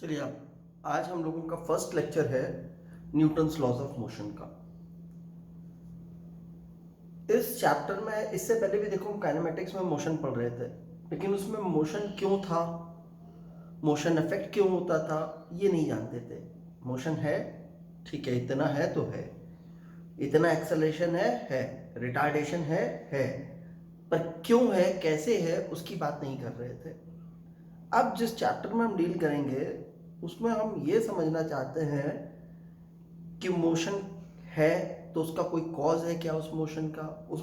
चलिए आप आज हम लोगों का फर्स्ट लेक्चर है न्यूटन्स लॉज ऑफ मोशन का। इस चैप्टर में इससे पहले भी देखो हम काइनेमेटिक्स में मोशन पढ़ रहे थे, लेकिन उसमें मोशन क्यों था, मोशन इफेक्ट क्यों होता था, ये नहीं जानते थे। मोशन है, ठीक है, इतना है तो है, इतना एक्सेलरेशन है, रिटार्डेशन है, पर क्यों है, कैसे है, उसकी बात नहीं कर रहे थे। अब जिस चैप्टर में हम डील करेंगे उसमें हम ये समझना चाहते हैं कि मोशन है तो उसका कोई कॉज है क्या, उस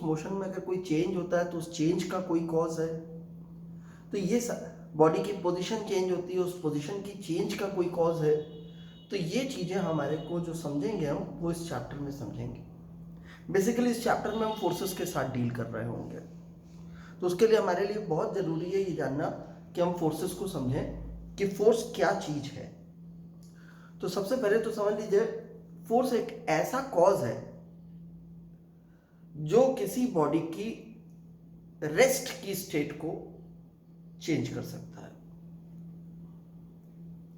मोशन में अगर कोई चेंज होता है तो उस चेंज का कोई कॉज है। तो ये बॉडी की पोजीशन चेंज होती है, उस पोजीशन की चेंज का कोई कॉज है। तो ये चीज़ें हमारे को जो समझेंगे हम वो इस चैप्टर में समझेंगे। बेसिकली इस चैप्टर में हम फोर्सेस के साथ डील कर रहे होंगे, तो उसके लिए हमारे लिए बहुत ज़रूरी है ये जानना कि हम फोर्सेस को समझें कि फोर्स क्या चीज़ है। तो सबसे पहले तो समझ लीजिए, फोर्स एक ऐसा कॉज है जो किसी बॉडी की रेस्ट की स्टेट को चेंज कर सकता है,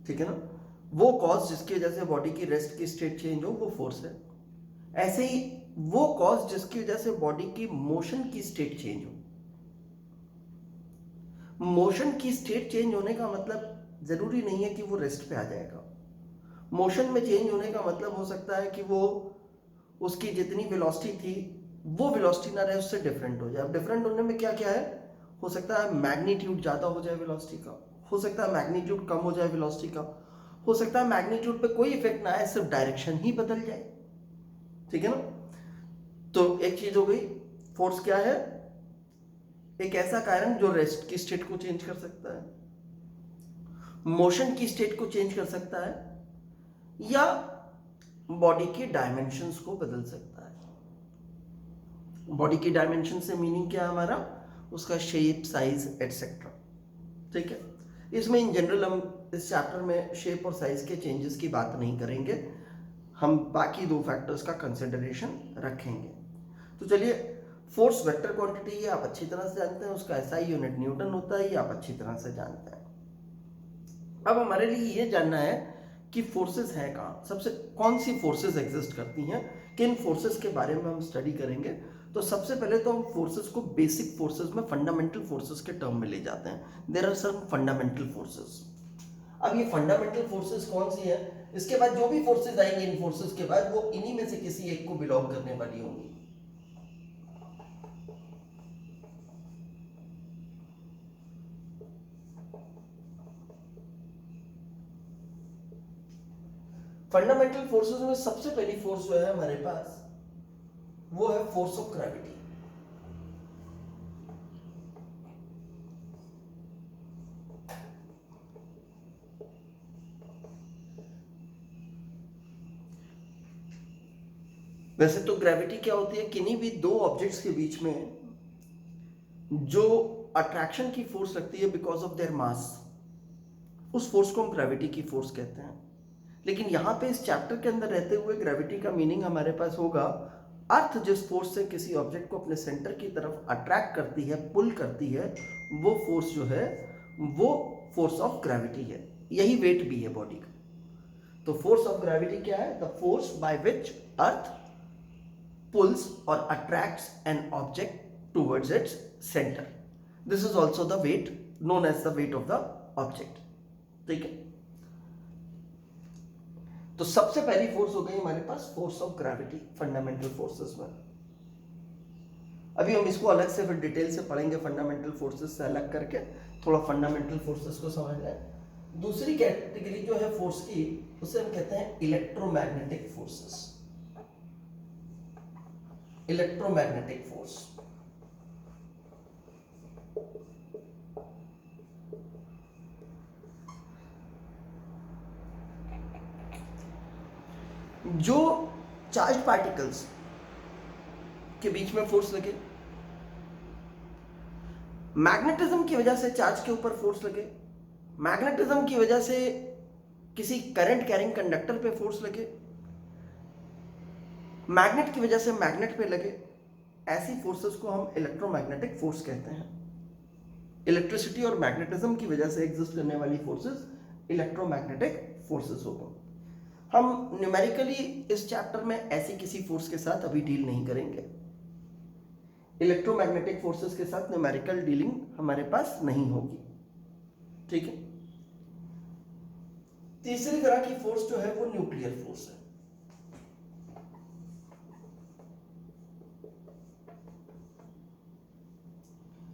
ठीक है ना। वो कॉज जिसकी वजह से बॉडी की रेस्ट की स्टेट चेंज हो वो फोर्स है। ऐसे ही वो कॉज जिसकी वजह से बॉडी की मोशन की स्टेट चेंज हो। मोशन की स्टेट चेंज होने का मतलब जरूरी नहीं है कि वो रेस्ट पे आ जाएगा। मोशन में चेंज होने का मतलब हो सकता है कि वो उसकी जितनी वेलोसिटी थी वो वेलोसिटी ना रहे, उससे डिफरेंट हो जाए। अब डिफरेंट होने में क्या क्या है, हो सकता है मैग्नीट्यूड ज़्यादा हो जाए वेलोसिटी का, हो सकता है मैग्नीट्यूड कम हो जाए वेलोसिटी का, हो सकता है मैग्नीट्यूड पे कोई इफेक्ट ना आए, सिर्फ डायरेक्शन ही बदल जाए, ठीक है ना। तो एक चीज हो गई, फोर्स क्या है, एक ऐसा कारण जो रेस्ट की स्टेट को चेंज कर सकता है, मोशन की स्टेट को चेंज कर सकता है, या बॉडी के डायमेंशंस को बदल सकता है। बॉडी की डायमेंशन से मीनिंग क्या है हमारा, उसका शेप, साइज एटसेट्रा, ठीक है। इसमें इन जनरल हम इस चैप्टर में शेप और साइज के चेंजेस की बात नहीं करेंगे, हम बाकी दो फैक्टर्स का कंसिडरेशन रखेंगे। तो चलिए, फोर्स वेक्टर क्वांटिटी ये आप अच्छी तरह से जानते हैं, उसका एसआई यूनिट न्यूटन होता है, ये आप अच्छी तरह से जानते हैं। अब हमारे लिए ये जानना है कि फोर्सेस हैं कहाँ, सबसे कौन सी फोर्सेस एग्जिस्ट करती हैं, किन फोर्सेस के बारे में हम स्टडी करेंगे। तो सबसे पहले तो हम फोर्सेस को बेसिक फोर्सेस में, फंडामेंटल फोर्सेस के टर्म में ले जाते हैं। There are some fundamental forces. अब ये फंडामेंटल फोर्सेस कौन सी है, इसके बाद जो भी फोर्सेस आएंगे इन फोर्सेस के बाद वो इन्हीं में से किसी एक को बिलोंग करने वाली होंगी। फंडामेंटल फोर्सेस में सबसे पहली फोर्स जो है हमारे पास वो है फोर्स ऑफ ग्रेविटी। वैसे तो ग्रेविटी क्या होती है, किन्हीं भी दो ऑब्जेक्ट्स के बीच में जो अट्रैक्शन की फोर्स लगती है बिकॉज ऑफ देयर मास, उस फोर्स को हम ग्रेविटी की फोर्स कहते हैं। लेकिन यहां पे इस चैप्टर के अंदर रहते हुए ग्रेविटी का मीनिंग हमारे पास होगा अर्थ जिस फोर्स से किसी ऑब्जेक्ट को अपने सेंटर की तरफ अट्रैक्ट करती है, पुल करती है, वो फोर्स जो है वो फोर्स ऑफ ग्रेविटी है। यही वेट भी है बॉडी का। तो फोर्स ऑफ ग्रेविटी क्या है, the force by which earth pulls or attracts an object towards its center. This is also the weight known as the weight of the object. ठीक है। तो सबसे पहली फोर्स हो गई हमारे पास force of gravity fundamental forces में। अभी हम इसको अलग से फिर डिटेल से पढ़ेंगे, फंडामेंटल फोर्सेस से अलग करके थोड़ा फंडामेंटल फोर्सेस को समझ लें। दूसरी कैटेगरी जो है फोर्स की, उसे हम कहते हैं इलेक्ट्रोमैग्नेटिक फोर्सेस। इलेक्ट्रोमैग्नेटिक फोर्स, जो चार्ज पार्टिकल्स के बीच में फोर्स लगे, मैग्नेटिज्म की वजह से चार्ज के ऊपर फोर्स लगे, मैग्नेटिज्म की वजह से किसी करंट कैरिंग कंडक्टर पे फोर्स लगे, मैग्नेट की वजह से मैग्नेट पे लगे, ऐसी फोर्सेस को हम इलेक्ट्रोमैग्नेटिक फोर्स कहते हैं। इलेक्ट्रिसिटी और मैग्नेटिज्म की वजह से एग्जिस्ट करने वाली फोर्सेस इलेक्ट्रोमैग्नेटिक फोर्सेस हो गए। हम न्यूमेरिकली इस चैप्टर में ऐसी किसी फोर्स के साथ अभी डील नहीं करेंगे। इलेक्ट्रोमैग्नेटिक फोर्सेस के साथ न्यूमेरिकल डीलिंग हमारे पास नहीं होगी, ठीक है। तीसरी तरह की फोर्स जो है वो न्यूक्लियर फोर्स है।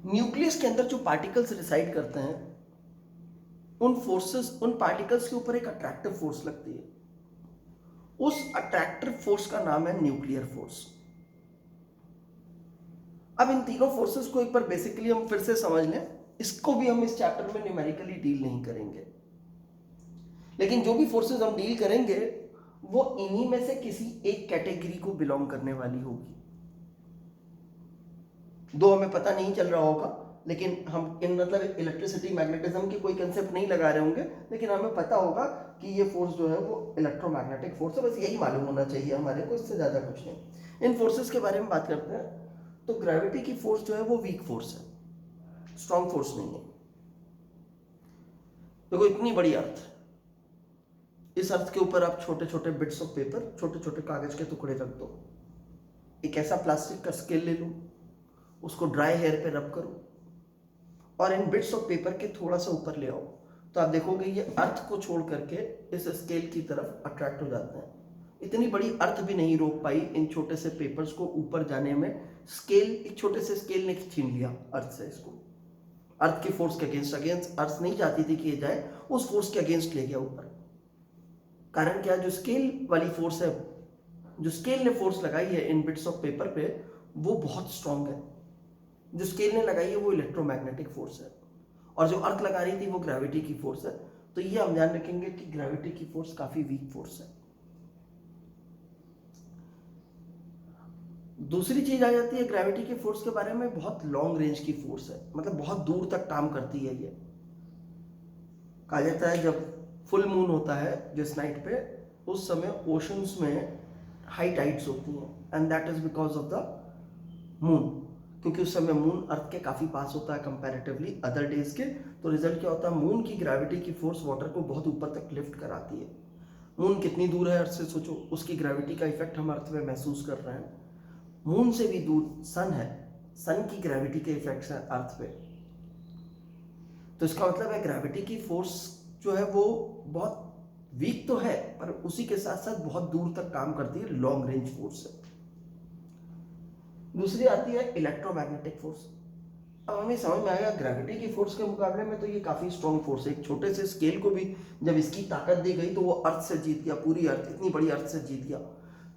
न्यूक्लियस के अंदर जो पार्टिकल्स रिसाइड करते हैं, उन पार्टिकल्स के ऊपर एक अट्रैक्टिव फोर्स लगती है। उस अट्रैक्टिव फोर्स का नाम है न्यूक्लियर फोर्स। अब इन तीनों फोर्सेस को एक बार बेसिकली हम फिर से समझ लें। इसको भी हम इस चैप्टर में न्यूमेरिकली डील नहीं करेंगे, लेकिन जो भी फोर्सेस हम डील करेंगे वो इन्हीं में से किसी एक कैटेगरी को बिलोंग करने वाली होगी। दो हमें पता नहीं चल रहा होगा, लेकिन हम इन मतलब इलेक्ट्रिसिटी मैग्नेटिज्म की कोई कंसेप्ट नहीं लगा रहे होंगे, लेकिन हमें पता होगा कि ये फोर्स जो है वो इलेक्ट्रोमैग्नेटिक फोर्स है। बस यही मालूम होना चाहिए हमारे को, इससे ज़्यादा कुछ नहीं। इन फोर्सेस के बारे में बात करते हैं तो ग्रेविटी की फोर्स जो है वो वीक फोर्स है, स्ट्रॉन्ग फोर्स नहीं है। देखो इतनी बड़ी अर्थ, इस अर्थ के ऊपर आप छोटे छोटे बिट्स ऑफ पेपर, छोटे छोटे कागज के टुकड़े रख दो, एक ऐसा प्लास्टिक का स्केल ले लो, उसको ड्राई हेयर पे रब करो और इन बिट्स ऑफ पेपर के थोड़ा सा ऊपर ले आओ, तो आप देखोगे ये अर्थ को छोड़ करके इस स्केल की तरफ अट्रैक्ट हो जाते हैं। इतनी बड़ी अर्थ भी नहीं रोक पाई इन छोटे से पेपर्स को ऊपर जाने में। स्केल, एक छोटे से स्केल ने छीन लिया अर्थ से इसको, अर्थ के फोर्स के अगेंस्ट अर्थ नहीं चाहती थी कि ये जाए, उस फोर्स के अगेंस्ट ले गया ऊपर। कारण क्या, जो स्केल वाली फोर्स है, जो स्केल ने फोर्स लगाई है इन बिट्स ऑफ पेपर पे, वो बहुत स्ट्रांग है। जो स्केल ने लगाई है वो इलेक्ट्रोमैग्नेटिक फोर्स है, और जो अर्थ लगा रही थी वो ग्रेविटी की फोर्स है। तो ये हम ध्यान रखेंगे कि ग्रेविटी की फोर्स काफी वीक फोर्स है। दूसरी चीज आ जाती है ग्रेविटी के फोर्स के बारे में, बहुत लॉन्ग रेंज की फोर्स है, मतलब बहुत दूर तक काम करती है। ये कहा जाता है जब फुल मून होता है जिस नाइट पे, उस समय ओशंस में हाई टाइड्स होती हैं, and that is because of the moon, क्योंकि उस समय मून अर्थ के काफी पास होता है कंपैरेटिवली अदर डेज के। तो रिजल्ट क्या होता है, मून की ग्रेविटी की फोर्स वाटर को बहुत ऊपर तक लिफ्ट कराती है। मून कितनी दूर है अर्थ से, सोचो, उसकी ग्रेविटी का इफेक्ट हम अर्थ में महसूस कर रहे हैं। मून से भी दूर सन है, सन की ग्रेविटी के इफेक्ट्स हैं अर्थ पे। तो इसका मतलब है ग्रेविटी की फोर्स जो है वो बहुत वीक तो है, पर उसी के साथ साथ बहुत दूर तक काम करती है, लॉन्ग रेंज फोर्स है। दूसरी आती है इलेक्ट्रोमैग्नेटिक फोर्स। अब हमें समझ में आएगा ग्रेविटी की फोर्स के मुकाबले में तो ये काफी स्ट्रॉन्ग फोर्स है। एक छोटे से स्केल को भी जब इसकी ताकत दी गई तो वो अर्थ से जीत गया, पूरी अर्थ, इतनी बड़ी अर्थ से जीत गया।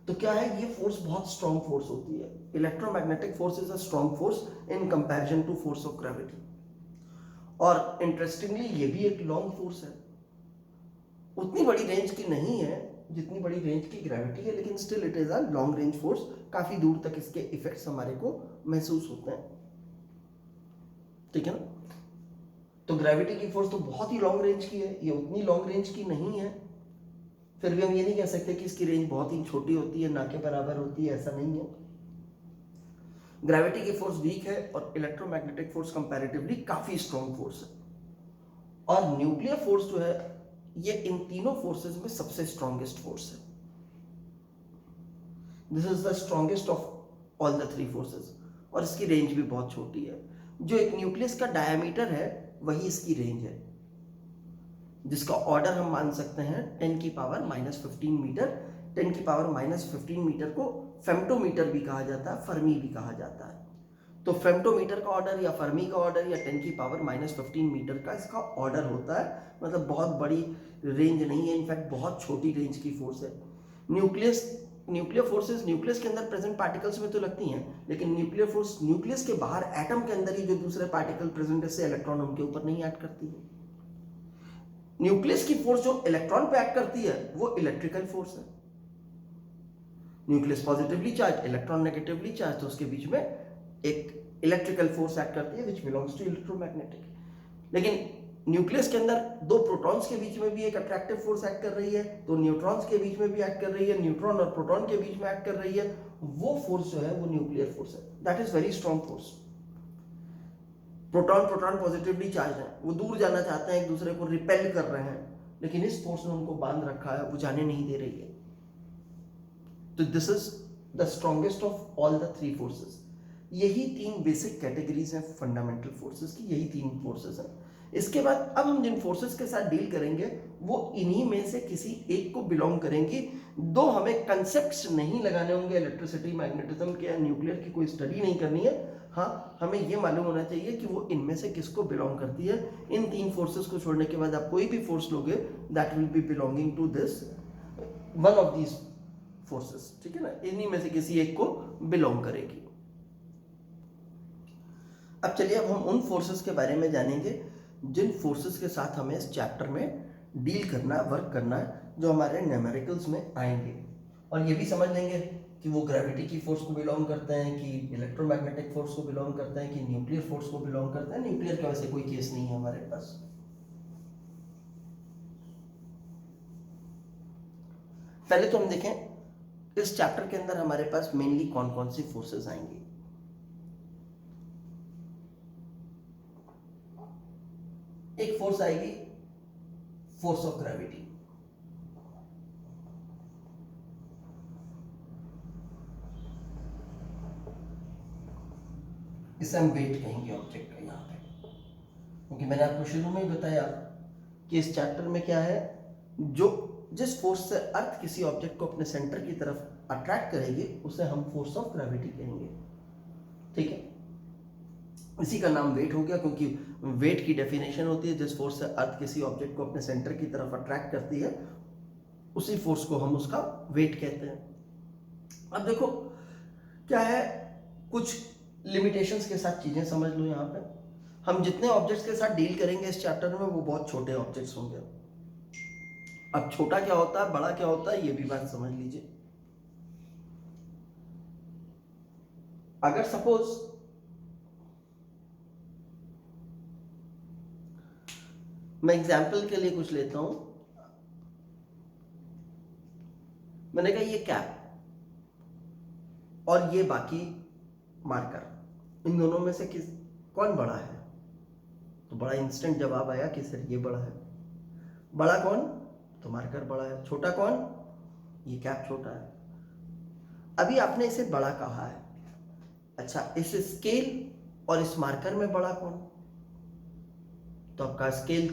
तो क्या है, ये फोर्स बहुत स्ट्रॉन्ग फोर्स होती है। Electromagnetic force is a strong force in comparison to force of gravity. और इंटरेस्टिंगली ये भी एक लॉन्ग फोर्स है, उतनी बड़ी रेंज की नहीं है जितनी बड़ी रेंज की ग्रेविटी है, लेकिन still it is a long range force. काफी दूर तक इसके इफेक्ट्स हमारे को महसूस होते हैं, ठीक है ना। तो ग्रेविटी की फोर्स तो बहुत ही लॉन्ग रेंज की है, ये उतनी लॉन्ग रेंज की नहीं है। फिर भी हम ये नहीं कह सकते कि इसकी रेंज बहुत ही छोटी होती है, ना के बराबर होती है, ऐसा नहीं है। ग्रेविटी की फोर्स वीक है और इलेक्ट्रोमैग्नेटिक फोर्स कंपैरेटिवली काफी स्ट्रॉन्ग फोर्स है। और न्यूक्लियर फोर्स जो है ये इन तीनों फोर्सेस में सबसे स्ट्रॉन्गेस्ट फोर्स है। This is the strongest of all the three forces, और इसकी रेंज भी बहुत छोटी है। जो एक न्यूक्लियस का डायमीटर है वही इसकी रेंज है, जिसका ऑर्डर हम मान सकते हैं 10 की पावर -15 मीटर। 10 की पावर -15 मीटर को फेम्टोमीटर भी कहा जाता है, फर्मी भी कहा जाता है। तो फेम्टोमीटर का ऑर्डर या फर्मी का ऑर्डर या 10 की पावर -15 मीटर का इसका ऑर्डर होता है। मतलब बहुत बड़ी रेंज नहीं है, इनफैक्ट बहुत छोटी रेंज की फोर्स है। न्यूक्लियर फोर्सेस न्यूक्लियस के अंदर प्रेजेंट पार्टिकल्स में तो लगती हैं, लेकिन न्यूक्लियर फोर्स न्यूक्लियस के बाहर एटम के अंदर ही जो दूसरे पार्टिकल प्रेजेंट है, इससे इलेक्ट्रॉन उनके ऊपर नहीं एक्ट करती है। न्यूक्लियस की फोर्स जो इलेक्ट्रॉन पे एक्ट करती है वो इलेक्ट्रिकल फोर्स है। Nucleus positively charge, electron negatively charge, तो उसके बीच में एक इलेक्ट्रिकल फोर्स एक्ट करती है विच बिलोंग्स टू इलेक्ट्रोमैग्नेटिक। लेकिन न्यूक्लियस के अंदर दो प्रोटॉन्स के बीच में भी एक अट्रैक्टिव फोर्स एक्ट कर रही है, तो न्यूट्रॉन्स के बीच में भी एक्ट कर रही है, न्यूट्रॉन और प्रोटॉन के बीच में एक्ट कर रही है। वो फोर्स जो है वो न्यूक्लियर फोर्स है, that is very strong force. Proton positively charge है, वो दूर जाना चाहते हैं, एक दूसरे को रिपेल कर रहे हैं, लेकिन इस फोर्स ने उनको बांध रखा है, वो जाने नहीं दे रही है। तो this is the strongest of all the three forces. यही तीन बेसिक कैटेगरीज हैं फंडामेंटल फोर्सेस की, यही तीन फोर्सेस हैं। इसके बाद अब हम जिन फोर्सेस के साथ डील करेंगे वो इन्हीं में से किसी एक को बिलोंग करेंगी। दो हमें कंसेप्ट्स नहीं लगाने होंगे इलेक्ट्रिसिटी, मैग्नेटिज्म के या न्यूक्लियर की कोई स्टडी नहीं करनी है। हाँ, हमें ये मालूम होना चाहिए कि वो इनमें से किसको बिलोंग करती है। इन तीन फोर्सेस को छोड़ने के बाद आप कोई भी फोर्स लोगे that will be belonging to this one of these forces, ठीक है ना, इन्हीं में से किसी एक को बिलोंग करेगी। अब चलिए अब हम उन फोर्सेस के बारे में जानेंगे जिन फोर्सेस के साथ हमें इस चैप्टर में डील करना है, वर्क करना है, जो हमारे न्यूमेरिकल्स में आएंगे। और ये भी समझ लेंगे कि वो ग्रेविटी की फोर्स को बिलोंग करते हैं कि इलेक्ट्रोमैग्नेटिक फोर्स को बिलोंग करते हैं कि न्यूक्लियर फोर्स को बिलोंग करते हैं। न्यूक्लियर का वैसे कोई केस नहीं है हमारे पास। पहले तो हम देखें इस चैप्टर के अंदर हमारे पास मेनली कौन कौन सी फोर्सेस आएंगी। एक फोर्स आएगी फोर्स ऑफ ग्रेविटी। इसे हम वेट कहेंगे ऑब्जेक्ट का यहां पे, क्योंकि मैंने आपको शुरू में ही बताया कि इस चैप्टर में क्या है, जो जिस फोर्स से अर्थ किसी ऑब्जेक्ट को अपने सेंटर की तरफ अट्रैक्ट करेगी उसे हम फोर्स ऑफ ग्रेविटी कहेंगे, ठीक है। इसी का नाम वेट हो गया, क्योंकि वेट की डेफिनेशन होती है जिस फोर्स से अर्थ किसी ऑब्जेक्ट को अपने सेंटर की तरफ अट्रैक्ट करती है उसी फोर्स को हम उसका वेट कहते हैं। अब देखो क्या है, कुछ लिमिटेशंस के साथ चीजें समझ लो। यहाँ पे हम जितने ऑब्जेक्ट्स के साथ डील करेंगे इस चैप्टर में वो बहुत छोटे ऑब्जेक्ट्स होंगे। अब छोटा क्या होता है, बड़ा क्या होता है, ये भी बात समझ लीजिए। अगर सपोज मैं एग्जाम्पल के लिए कुछ लेता हूं, मैंने कहा ये कैप और ये बाकी मार्कर, इन दोनों में से किस कौन बड़ा है, तो बड़ा इंस्टेंट जवाब आया कि सर ये बड़ा है। बड़ा कौन, तो मार्कर बड़ा है। छोटा कौन, ये कैप छोटा है। अभी आपने इसे बड़ा कहा है, अच्छा इस स्केल और इस मार्कर में बड़ा कौन, तो आपका स्केल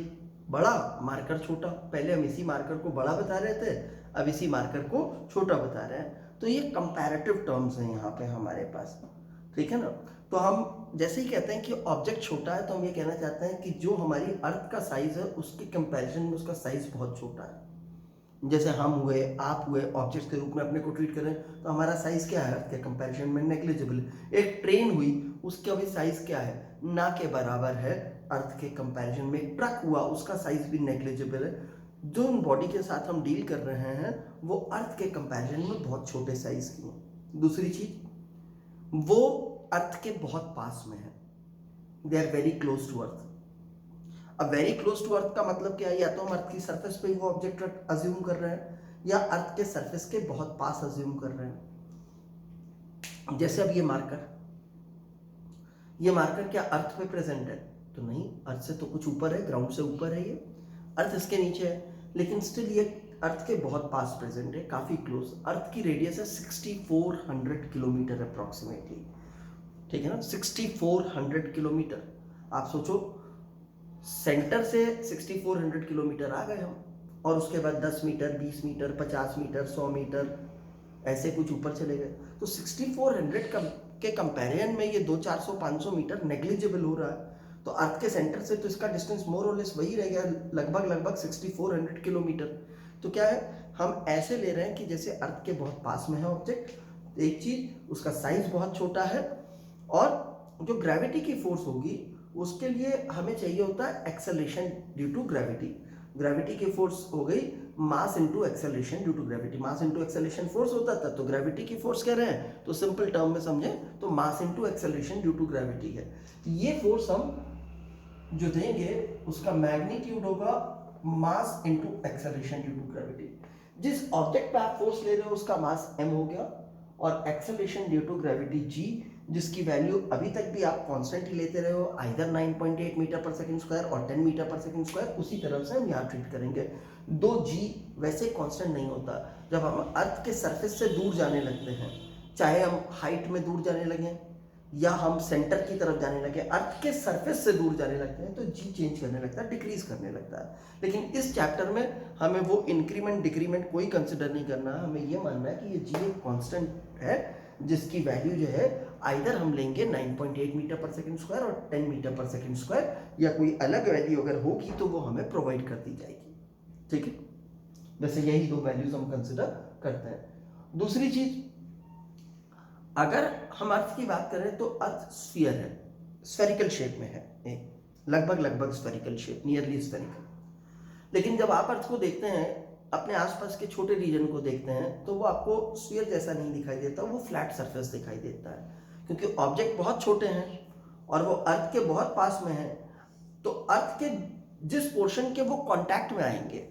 बड़ा, मार्कर छोटा। पहले हम इसी मार्कर को बड़ा बता रहे थे, अब इसी मार्कर को छोटा बता रहे हैं। तो ये कंपैरेटिव टर्म्स हैं यहाँ पे हमारे पास, ठीक है ना। तो हम जैसे ही कहते हैं कि ऑब्जेक्ट छोटा है तो हम ये कहना चाहते हैं कि जो हमारी अर्थ का साइज है उसके कंपैरिजन में उसका साइज बहुत छोटा है। जैसे हम हुए, आप हुए, ऑब्जेक्ट के रूप में अपने को ट्रीट करें तो हमारा साइज क्या है अर्थ के कंपैरिजन में, नेग्लिजिबल। एक ट्रेन हुई, उसका भी साइज क्या है, ना के बराबर है अर्थ के कंपैरिजन में। एक ट्रक हुआ, उसका साइज भी नेग्लिजिबल है। जो बॉडी के साथ हम डील कर रहे हैं वो अर्थ के कंपैरिजन में बहुत छोटे साइज की है। दूसरी चीज, वो अर्थ के बहुत पास में है, they are very close to earth. अब वेरी क्लोज टू अर्थ का मतलब क्या है, या तो हम अर्थ की सरफेस पे वो ऑब्जेक्ट अज्यूम कर रहे हैं या अर्थ के सरफेस के बहुत पास अज्यूम कर रहे हैं। जैसे अब ये मार्कर क्या अर्थ पे प्रेजेंट है, तो नहीं, अर्थ से तो कुछ ऊपर है, ग्राउंड से ऊपर है, ये अर्थ इसके नीचे है, लेकिन स्टिल ये अर्थ के बहुत पास प्रेजेंट है, काफी क्लोज। अर्थ की रेडियस है 6400 किलोमीटर अप्रोक्सीमेटली, ठीक है ना, 6400 किलोमीटर। आप सोचो सेंटर से 6400 किलोमीटर आ गए हम, और उसके बाद 10 मीटर, 20 मीटर, 50 मीटर, 100 मीटर, ऐसे कुछ ऊपर चले गए। तो 6400 के कंपैरिजन में ये 200, 400, 500 मीटर नेग्लिजिबल हो रहा है। तो अर्थ के सेंटर से तो इसका डिस्टेंस मोर और लेस वही रह गया, लगभग 6400 किलोमीटर। तो क्या है, हम ऐसे ले रहे हैं कि जैसे अर्थ के बहुत पास में है ऑब्जेक्ट। एक चीज, उसका साइज बहुत छोटा है, और जो ग्रेविटी की फोर्स होगी उसके लिए हमें चाहिए होता है acceleration due to gravity. Gravity की फोर्स हो गई mass into acceleration due to gravity. Mass into acceleration force होता था, तो ग्रेविटी की फोर्स कह रहे हैं तो सिंपल टर्म में समझें तो mass into acceleration due to gravity है। ये फोर्स हम जो देंगे उसका मैग्नीट्यूड होगा mass into acceleration due to gravity. जिस ऑब्जेक्ट पे आप फोर्स ले रहे हो उसका मास m हो गया, और acceleration due to gravity g, जिसकी वैल्यू अभी तक भी आप कांस्टेंट ही लेते रहे हो, either 9.8 metre per second square और 10 मीटर पर सेकंड स्क्वायर। उसी तरह से हम यहाँ ट्रीट करेंगे। दो जी वैसे कांस्टेंट नहीं होता। जब हम अर्थ के सरफेस से दूर जाने लगते हैं, चाहे हम हाइट में दूर जाने लगे या हम सेंटर की तरफ जाने लगे, अर्थ के सरफेस से दूर जाने लगते हैं तो जी चेंज करने लगता है, डिक्रीज करने लगता है। लेकिन इस चैप्टर में हमें वो इंक्रीमेंट डिक्रीमेंट कोई कंसिडर नहीं करना, हमें ये मानना है कि ये जी एक कांस्टेंट है जिसकी वैल्यू जो है आइदर हम लेंगे 9.8 मीटर पर सेकंड स्क्वायर और 10 मीटर पर सेकंड स्क्वायर, या कोई अलग वैल्यू अगर होगी तो वो हमें प्रोवाइड कर दी जाएगी। ठीक है, वैसे यही दो वैल्यूज हम कंसिडर करते हैं। दूसरी चीज, अगर हम अर्थ की बात करें तो अर्थ स्फीयर है, स्फेरिकल शेप में है, लगभग स्फेरिकल शेप, नियरली स्फेरिकल। लेकिन जब आप अर्थ को देखते हैं, अपने आसपास के छोटे रीजन को देखते हैं, तो वो आपको स्फीयर जैसा नहीं दिखाई देता, वो फ्लैट सरफेस दिखाई देता है, क्योंकि ऑब्जेक्ट बहुत छोटे हैं और वो अर्थ के बहुत पास में है। तो अर्थ के जिस पोर्शन के वो कांटेक्ट में आएंगे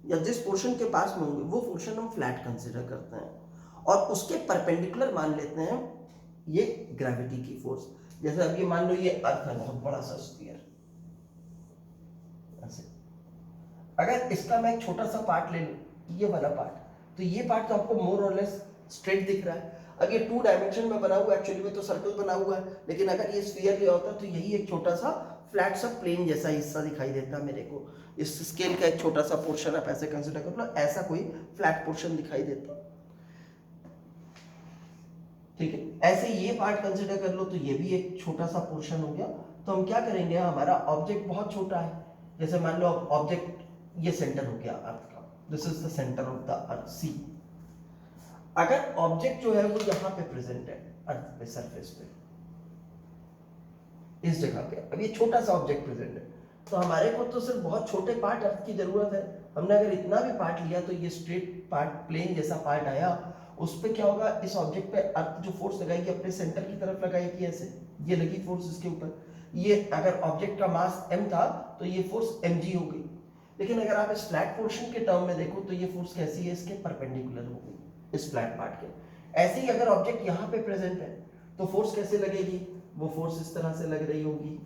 या जिस पोर्शन के पास में होंगे, वो पोर्शन हम फ्लैट कंसिडर करते हैं और उसके परपेंडिकुलर मान लेते हैं ये ग्रेविटी की फोर्स। जैसे अब ये मान लो ये अर्थ है, बहुत बड़ा सा स्फीयर, ऐसे अगर इसका मैं एक छोटा सा पार्ट ले लूं, ये वाला पार्ट, तो ये पार्ट तो आपको मोर और लेस स्ट्रेट दिख रहा है। अब ये 2 डायमेंशन में बना हुआ है, एक्चुअली में तो सर्कल बना हुआ है, लेकिन अगर ये स्फीयर लिया होता तो यही एक छोटा सा फ्लैट सा प्लेन जैसा हिस्सा दिखाई देता मेरे को। इस स्केल का एक छोटा सा पोर्शन आप ऐसे कंसिडर कर लो, ऐसा कोई फ्लैट पोर्शन दिखाई देता। ठीक है, ऐसे ये पार्ट कंसिडर कर लो तो ये भी एक छोटा सा पोर्शन हो गया। तो हम क्या करेंगे, हमारा ऑब्जेक्ट बहुत छोटा है, जैसे मान लो ऑब्जेक्ट ये सेंटर हो गया अर्थ का, this is the centre of the earth C. अगर ऑब्जेक्ट जो है वो यहां पे प्रेजेंट है अर्थ पे सरफेस पे, इस जगह पे, अब ये छोटा सा ऑब्जेक्ट प्रेजेंट है, तो हमारे को तो सिर्फ बहुत छोटे पार्ट अर्थ की जरूरत है। हमने अगर इतना भी पार्ट लिया तो ये स्ट्रेट पार्ट, प्लेन जैसा पार्ट आया, उस पे क्या होगा, इस ऑब्जेक्ट पे अर्थ जो फोर्स लगाएगी अपने सेंटर की तरफ लगाएगी, ऐसे ये लगी फोर्स इसके ऊपर। ये अगर ऑब्जेक्ट का मास m था तो ये फोर्स mg हो गई। लेकिन अगर आप इस फ्लैट पोर्शन के टर्म में देखो तो ये फोर्स कैसी है, इसके परपेंडिकुलर हो गई, इस फ्लैट पार्ट के। ऐसे ही अगर ऑब्जेक्ट यहाँ पे प्रेजेंट है तो फोर्स कैसे लगेगी, वो फोर्स इस तरह से लग रही होगी।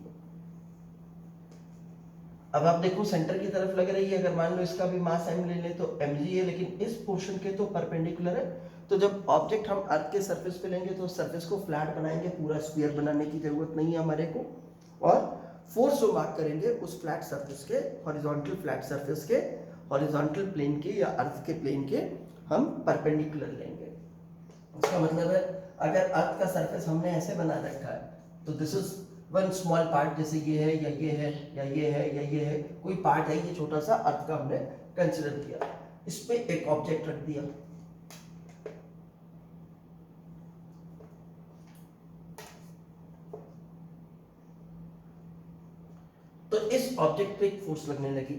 अब आप देखो सेंटर की तरफ लग रही है, अगर मान लो इसका भी मास m ले लें तो mg है, लेकिन इस पोर्शन के तो परपेंडिकुलर है। तो जब ऑब्जेक्ट हम अर्थ के सरफेस पे लेंगे तो सरफेस को फ्लैट बनाएंगे, पूरा स्फीयर बनाने की जरूरत नहीं है हमारे को, और फोर्स जो मार्क करेंगे उस फ्लैट सरफेस के, हॉरिजॉन्टल फ्लैट सरफेस के, हॉरिजॉन्टल प्लेन के या अर्थ के प्लेन के हम परपेंडिकुलर लेंगे। उसका मतलब है अगर अर्थ का सरफेस हमने ऐसे बना रखा है तो this is one small part, जैसे ये है या ये है या ये है या ये है, कोई पार्ट है ये छोटा सा अर्थ का हमने कंसिडर किया, इस पे एक ऑब्जेक्ट रख दिया। तो इस ऑब्जेक्ट पे एक फोर्स लगने लगी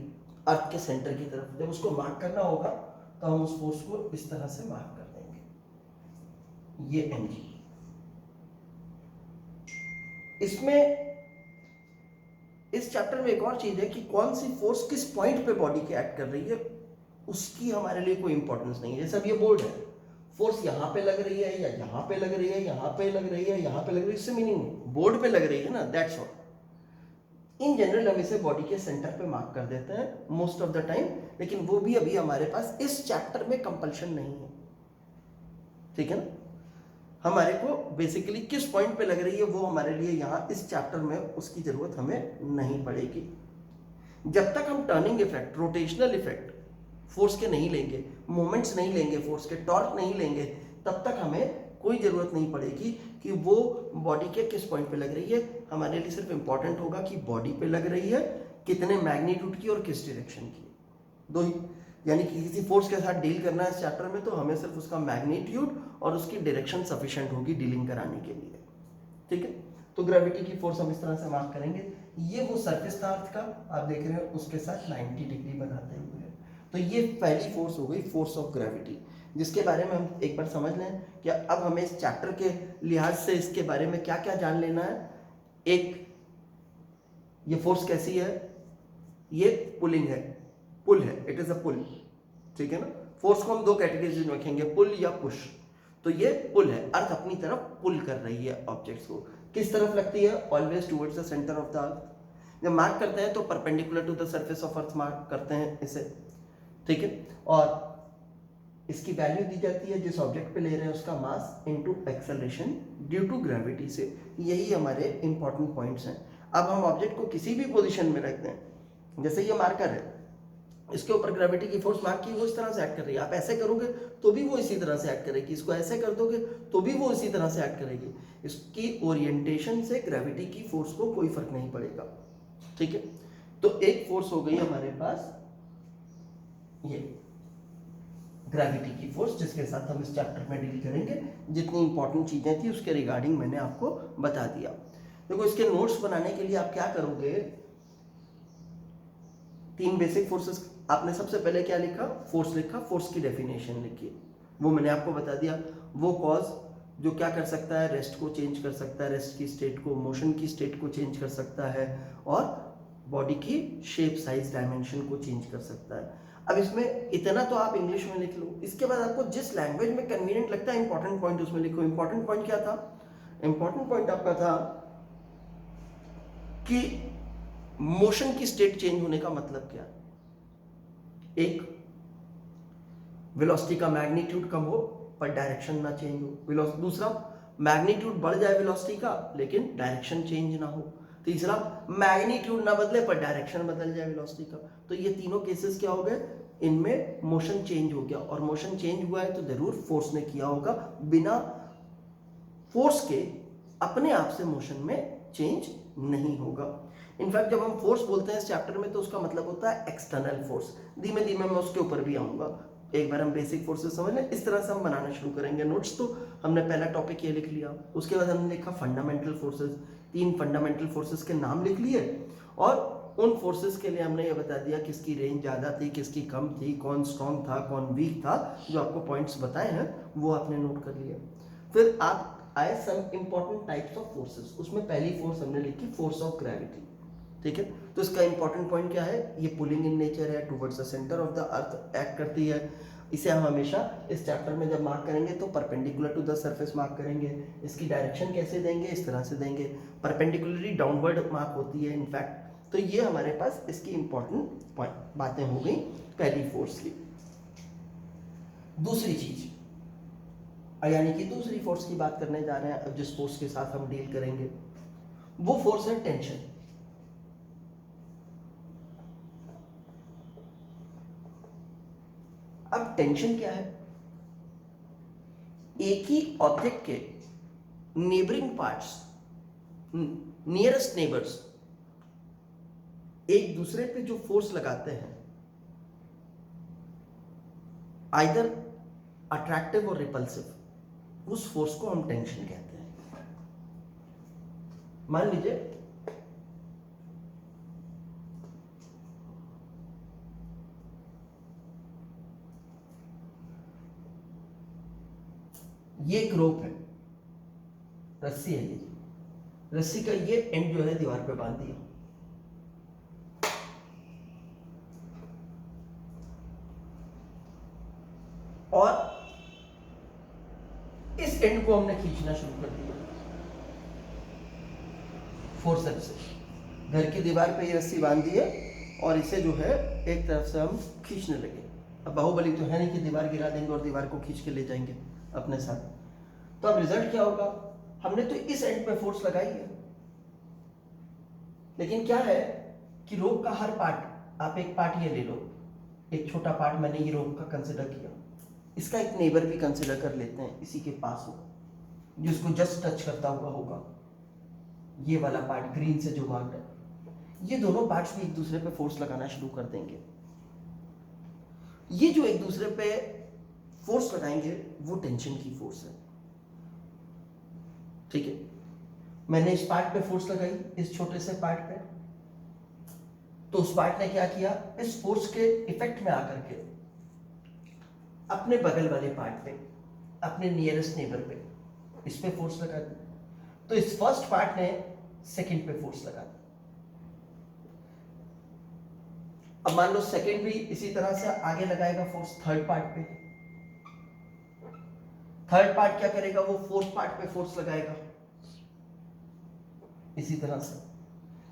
अर्थ के सेंटर की तरफ। जब उसको मार्क करना होगा तो हम उस फोर्स को इस तरह से मार्क कर देंगे, ये mg। इसमें इस चैप्टर में एक और चीज है कि कौन सी फोर्स किस पॉइंट पे बॉडी के एक्ट कर रही है, उसकी हमारे लिए कोई इंपॉर्टेंस नहीं है। जैसे अब ये बोर्ड है, फोर्स यहाँ पे लग रही है या यहाँ पे लग रही है, यहाँ पे लग रही है, यहाँ पे लग रही है, इससे मीनिंग नहीं, बोर्ड पे लग रही है ना, दैट्स ऑल। इन जनरल हम इसे बॉडी के सेंटर पे मार्क कर देते हैं मोस्ट ऑफ द टाइम, लेकिन वो भी अभी हमारे पास इस चैप्टर में कंपल्शन नहीं है। ठीक है ना, हमारे को बेसिकली किस पॉइंट पे लग रही है वो हमारे लिए यहाँ इस चैप्टर में उसकी जरूरत हमें नहीं पड़ेगी। जब तक हम turning effect, rotational effect force के नहीं लेंगे, मोमेंट्स नहीं लेंगे फोर्स के, टॉर्क नहीं लेंगे, तब तक हमें कोई जरूरत नहीं पड़ेगी कि वो बॉडी के किस पॉइंट पे लग रही है। हमारे लिए सिर्फ इंपॉर्टेंट होगा कि बॉडी पे लग रही है, कितने मैग्नीट्यूड की और किस डायरेक्शन की, दो ही। यानी कि किसी फोर्स के साथ डील करना है इस चैप्टर में तो हमें सिर्फ उसका मैग्नीट्यूड और उसकी डायरेक्शन सफिशिएंट होगी डीलिंग कराने के लिए। ठीक है, तो ग्रेविटी की फोर्स हम इस तरह से मार्क करेंगे। ये वो सरफेस था अर्थ का, आप देख रहे हैं उसके साथ 90 डिग्री बनाते हुए। तो ये पहली फोर्स हो गई, फोर्स ऑफ ग्रेविटी, जिसके बारे में हम एक बार समझ लें कि अब हमें इस चैप्टर के लिहाज से इसके बारे में क्या क्या जान लेना है। एक, ये फोर्स कैसी है, ये पुलिंग है, पुल है, इट इज अ पुल। ठीक है ना, फोर्स को हम दो कैटेगरीज में रखेंगे, पुल या पुश। तो ये पुल है, अर्थ अपनी तरफ पुल कर रही है ऑब्जेक्ट्स को। किस तरफ लगती है, always towards the centre of the earth. जब मार्क करते हैं तो perpendicular to the surface of earth mark करते हैं इसे। ठीक है। और इसकी वैल्यू दी जाती है जिस ऑब्जेक्ट पे ले रहे हैं उसका mass into acceleration due to gravity से। यही हमारे इंपॉर्टेंट पॉइंट्स हैं। अब हम ऑब्जेक्ट को किसी भी पोजीशन में रखते हैं, जैसे ये मार्कर है, इसके ऊपर ग्रेविटी की फोर्स मार्क की वो इस तरह से एक्ट कर रही है, आप ऐसे करोगे तो भी वो इसी तरह से एक्ट करेगी, इसको ऐसे कर दोगे तो भी वो इसी तरह से एक्ट करेगी। इसकी ओरिएंटेशन से ग्रेविटी की फोर्स को कोई फर्क नहीं पड़ेगा, ठीक है। तो एक फोर्स हो गई हमारे पास ये ग्रेविटी की फोर्स, जिसके साथ हम इस चैप्टर में डील करेंगे। जितनी इंपॉर्टेंट चीजें थी उसके रिगार्डिंग मैंने आपको बता दिया। देखो इसके नोट्स बनाने के लिए आप क्या करोगे, 3 बेसिक फोर्सेस आपने सबसे पहले क्या लिखा, फोर्स लिखा, फोर्स की डेफिनेशन लिखी, वो मैंने आपको बता दिया। वो कॉज जो क्या कर सकता है, रेस्ट को चेंज कर सकता है, रेस्ट की स्टेट को, मोशन की स्टेट को चेंज कर सकता है, और बॉडी की शेप, साइज, डायमेंशन को चेंज कर सकता है। अब इसमें इतना तो आप इंग्लिश में लिख लो, इसके बाद आपको जिस लैंग्वेज में कन्वीनियंट लगता है इंपॉर्टेंट पॉइंट उसमें लिखो। इंपॉर्टेंट पॉइंट क्या था, इंपॉर्टेंट पॉइंट आपका था कि मोशन की स्टेट चेंज होने का मतलब क्या। एक, वेलोसिटी का मैग्नीट्यूड कम हो पर डायरेक्शन ना चेंज हो। दूसरा, मैग्नीट्यूड बढ़ जाए वेलोसिटी का लेकिन डायरेक्शन चेंज ना हो। तीसरा, मैग्नीट्यूड ना बदले पर डायरेक्शन बदल जाए वेलोसिटी का। तो ये तीनों केसेस क्या हो गए, इनमें मोशन चेंज हो गया, और मोशन चेंज हुआ है तो जरूर फोर्स ने किया होगा। बिना फोर्स के अपने आप से मोशन में चेंज नहीं होगा। इनफैक्ट जब हम फोर्स बोलते हैं इस चैप्टर में तो उसका मतलब होता है एक्सटर्नल फोर्स। धीमे धीमे मैं उसके ऊपर भी आऊंगा, एक बार हम बेसिक फोर्सेस समझ लें, इस तरह से हम बनाना शुरू करेंगे नोट्स। तो हमने पहला टॉपिक ये लिख लिया, उसके बाद हमने लिखा फंडामेंटल फोर्सेस, 3 फंडामेंटल फोर्सेस के नाम लिख लिए, और उन फोर्सेस के लिए हमने ये बता दिया किसकी रेंज ज़्यादा थी, किसकी कम थी, कौन स्ट्रॉन्ग था, कौन वीक था। जो आपको पॉइंट्स बताए हैं वो आपने नोट कर लिया। फिर आप आए some important types of forces, उसमें पहली फोर्स हमने लिखी फोर्स ऑफ ग्रेविटी, ठीक है। तो इसका इंपॉर्टेंट पॉइंट क्या है, ये पुलिंग इन नेचर है, towards the centre of the earth act करती है। इसे हम हमेशा इस चैप्टर में जब मार्क करेंगे तो perpendicular to the surface mark करेंगे। इसकी डायरेक्शन कैसे देंगे, इस तरह से देंगे, परपेंडिकुलरली डाउनवर्ड मार्क होती है इनफैक्ट। तो ये हमारे पास इसकी इंपॉर्टेंट बातें हो गई पहली फोर्स की। दूसरी चीज, यानी कि दूसरी फोर्स की बात करने जा रहे हैं अब, जिस फोर्स के साथ हम डील करेंगे वो फोर्स है टेंशन। अब टेंशन क्या है, एक ही ऑब्जेक्ट के नेबरिंग पार्ट्स, नियरेस्ट नेबर्स, एक दूसरे पे जो फोर्स लगाते हैं, आइदर अट्रैक्टिव और रिपल्सिव, उस फोर्स को हम टेंशन कहते हैं। मान लीजिए ये एक रोप है, रस्सी है, ये रस्सी का ये एंड जो है दीवार पे बांध दिया, और इस एंड को हमने खींचना शुरू कर दिया फोर्सेप्स से। घर की दीवार पे ये रस्सी बांध दी है और इसे जो है एक तरफ से हम खींचने लगे। अब बाहुबली तो है नहीं कि दीवार गिरा देंगे और दीवार को खींच के ले जाएंगे अपने साथ। तो अब रिजल्ट क्या होगा, हमने तो इस एंड पे फोर्स लगाई है, लेकिन क्या है कि रोप का हर पार्ट, आप एक पार्ट ये ले लो, एक छोटा पार्ट मैंने ये रोप का कंसिडर किया, इसका एक नेबर भी कंसिडर कर लेते हैं इसी के पास हो, जिसको जस्ट टच करता हुआ होगा, ये वाला पार्ट ग्रीन से जो मार्क्ड है। ये दोनों पार्ट्स भी एक दूसरे पे फोर्स लगाना शुरू कर देंगे। ये जो एक दूसरे पे फोर्स लगाएंगे वो टेंशन की फोर्स है, ठीक है। मैंने इस पार्ट पे फोर्स लगाई, इस छोटे से पार्ट पे, तो उस पार्ट ने क्या किया, इस फोर्स के इफेक्ट में आकर के अपने बगल वाले पार्ट पे, अपने नियरेस्ट नेबर पे, इस पे फोर्स लगा दी। तो इस फर्स्ट पार्ट ने सेकंड पे फोर्स लगा दी। अब मान लो सेकंड भी इसी तरह से आगे लगाएगा फोर्स थर्ड पार्ट पे। थर्ड पार्ट क्या करेगा, वो फोर्थ पार्ट पे फोर्स लगाएगा इसी तरह से।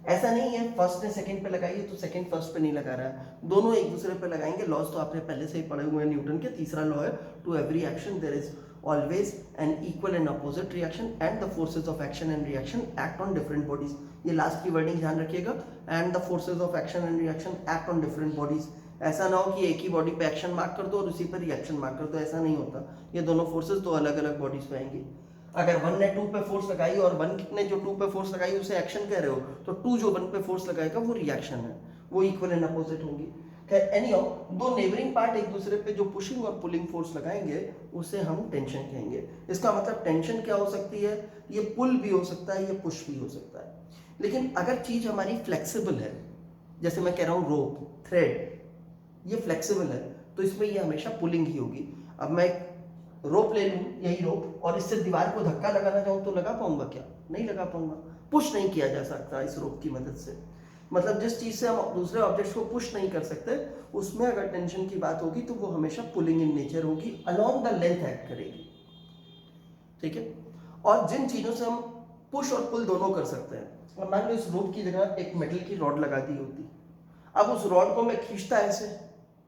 ऐसा नहीं है फर्स्ट ने सेकंड पे लगाई है तो सेकंड फर्स्ट पे नहीं लगा रहा है, दोनों एक दूसरे पे लगाएंगे। लॉज तो आपने पहले से ही पढ़े हुए हैं न्यूटन के। तीसरा लॉ है to every action there is always an equal and opposite reaction and the forces of action and reaction act on different bodies. ये लास्ट की वर्डिंग ध्यान रखिएगा, and the forces of action and reaction act on different bodies. ऐसा ना हो कि एक ही बॉडी पे एक्शन मार्क कर दो और उसी पर रिएक्शन मार्क कर दो, ऐसा नहीं होता। ये दोनों फोर्सेज दो अलग अलग बॉडीज पे आएंगी। अगर वन ने टू पे फोर्स लगाई और वन ने जो टू पे फोर्स लगाई उसे एक्शन कह रहे हो, तो टू जो वन पे फोर्स लगाएगा वो रिएक्शन है, वो इक्वल एंड अपोजिट होंगी। खैर एनीहाउ, दो नेबरिंग पार्ट एक दूसरे पे जो पुशिंग और पुलिंग फोर्स लगाएंगे उसे हम टेंशन कहेंगे। इसका मतलब टेंशन क्या हो सकती है, ये पुल भी हो सकता है, ये पुश भी हो सकता है। लेकिन अगर चीज हमारी फ्लेक्सिबल है, जैसे मैं कह रहा हूँ रोप, थ्रेड, ये फ्लेक्सिबल है, तो इसमें ये हमेशा पुलिंग ही होगी। अब मैं रोप ले लूं, यही रोप, और इससे दीवार को धक्का लगाना चाहूं तो लगा पाऊंगा क्या? नहीं लगा पाऊंगा। पुश नहीं किया जा सकता इस रोप की मदद से। मतलब जिस चीज से हम दूसरे ऑब्जेक्ट्स को पुश नहीं कर सकते, उसमें अगर टेंशन की बात होगी तो वो हमेशा पुलिंग इन नेचर होगी, अलोंग द लेंथ एक्ट करेगी। ठीक है। और जिन चीजों से हम पुश और पुल दोनों कर सकते हैं, और मान लो इस रोप की जगह एक मेटल की रॉड लगा दी होती, अब उस रॉड को मैं खींचता ऐसे,